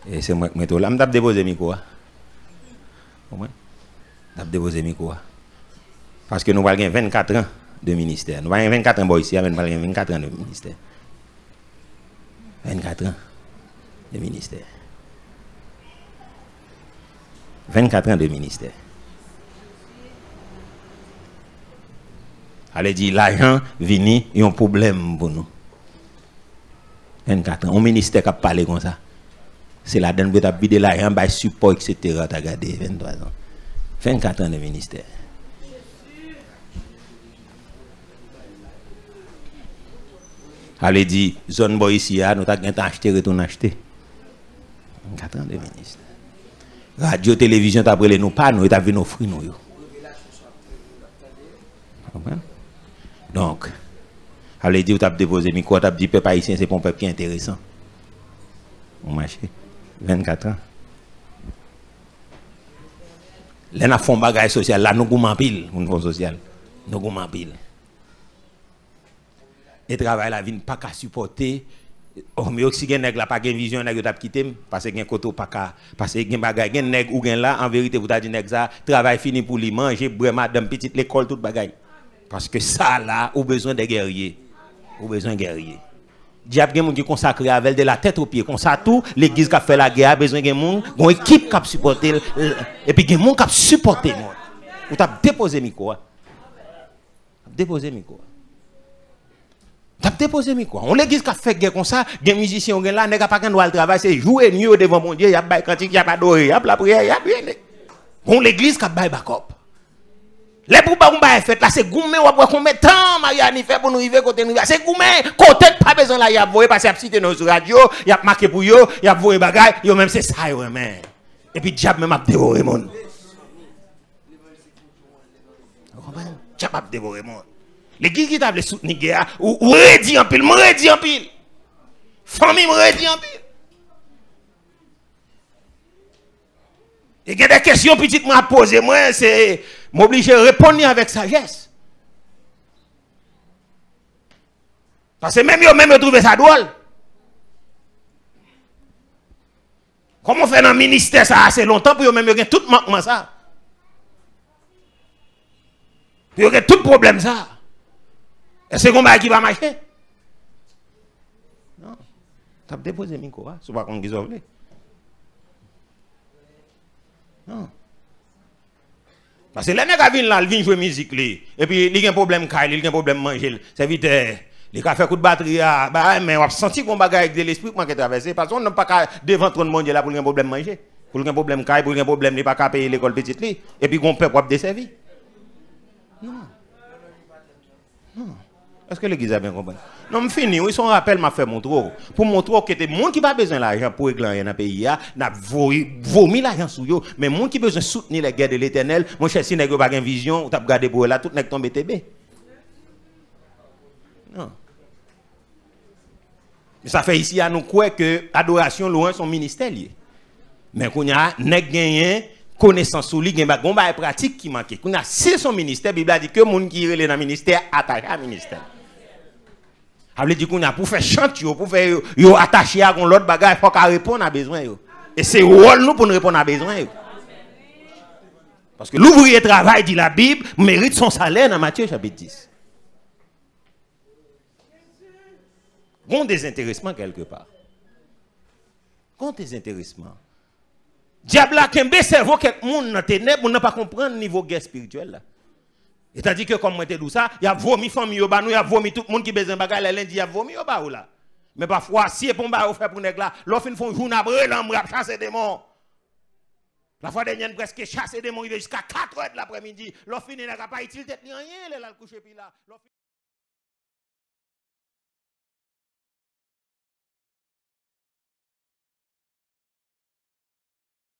et c'est moi qui mets là, me t'a déposer micro. Comprends? T'a déposer micro. Parce que nous avons 24 ans de ministère. Nous avons 24 ans ici, nous avons 24 ans de ministère. 24 ans de ministère. 24 ans de ministère. Allez dire l'argent vini, il y a un problème pour nous. 24 ans, un ministère qui a parlé comme ça. C'est la donne de vider l'argent, by support, etc. Tu as gardé 23 ans. 24 ans de ministère. Allez dire, zone boy ici, nous avons acheté, retourné acheter. 24 ans de ministère. Radio, télévision, tu as pris nous pas, nous avons vu nos fruits, nous. Donc, allez dire, tu as déposé micro, tu as dit, peuple haïtien, c'est pour un peuple qui est intéressant. On marche. 24 ans. Là, nous faisons un bagage social, là, nous avons pile, nous faisons social. Nous avons pile. Et travail, la vie, pas qu'à supporter. Oh, mais si vous n'avez pas de vision, vous avez quitté, parce que vous n'avez pas parce que vous avez un nègre ou là, en vérité, vous avez dit, ça, travail fini pour lui manger, boire madame, petite l'école, tout bagage. Parce que ça là, a besoin de guerriers. A besoin de guerriers. Diable gen moun qui consacré avec de la tête aux pieds. Comme ça tout, l'église qui a fait la guerre a besoin de moun, une équipe qui a supporté et puis gen moun qui a supporté moi. Ou t'a déposé micro. Déposé micro. T'a déposé micro. On l'église qui a fait guerre comme ça, des musiciens gen là, nèg pas qu'un doit le travail, c'est jouer mieux devant mon Dieu, y a bail cantique, y a pas doré, y a la prière, y a rien. On l'église qui a bail backup. Les poupas on va fait là c'est goumé ou après combien de temps Mariani fait pour nous arriver côté nous c'est goumé côté pas besoin là y a voyer parce que cité nos radio y a marqué pour yo y a voyer bagaille yo même c'est ça yo même et puis diable même a dévorer monde vous comprenez diable a dévorer monde l'église qui t'a voulu soutenir guerre ou redit en pile redit en pile famille redit en pile et il y a des questions petites à poser moi c'est m'obliger à répondre avec sagesse. Parce que même yo trouvé ça drôle. Comment faire dans le ministère ça assez longtemps pour yo même yo tout manquement ça. Yo gen tout problème ça. Est-ce qu'on va qui va marcher? Non. Tu as déposé micro, c'est pas qu'on gisoble. Non. Parce que les nègres viennent là, ils viennent jouer musique et puis il y a un problème il y a un problème manger, c'est vite Les cas fait coup de batterie, bah, mais on a senti qu'on bagaille avec de l'esprit qui manque traverser. Parce qu'on n'a pas qu'à devant tout le monde là pour un problème manger. Pour un problème caille, pour un problème, n'est pas qu'à payer l'école petite li. Et puis qu'on peut pas desservir. Non. Non. Est-ce que l'église a bien compris? Non, je finis. Ils sont rappel, m'a fait montrer. Pour montrer que des gens qui n'ont pas besoin d'argent pour régler dans le pays, n'a vomi l'argent sur eux. Mais les gens qui ont besoin de soutenir les guerres de l'éternel, mon cher, si vous n'avez pas de vision, vous avez regardé pour là, tout n'est tombé TB. Non. Mais ça fait ici à nous croire que l'adoration loin son ministère lié. Mais qu'on a gagné connaissance sur lui, il y a des pratiques qui manquent. Qu'on a si son ministère, la Bible a dit que les gens qui sont dans le ministère attachent à ministère. Ça veut dire qu'on a pour faire chanter, pour faire attacher à l'autre bagage, il faut qu'on réponde à besoin. Et c'est rôle nous pour nous répondre à besoin. Parce que l'ouvrier travail, dit la Bible, mérite son salaire dans Matthieu chapitre 10. Bon désintéressement quelque part. Bon désintéressement. Diable a kembe cerveau quelqu'un monde dans ténèbres pour ne pas comprendre le niveau guerre spirituelle là. C'est-à-dire que comme moi te dis ça, il y a vomi famille au bas nous, il y a vomi tout le monde qui besoin bagarre lundi, il y a vomi au bas là. Mais parfois si pour ba faire pour nèg là, l'offre une font journée après l'ambre chasser démon. La fois dernière presque chasser démon, il est jusqu'à 4h de l'après-midi. L'offre n'a pas utile tête ni rien, là le coucher puis là.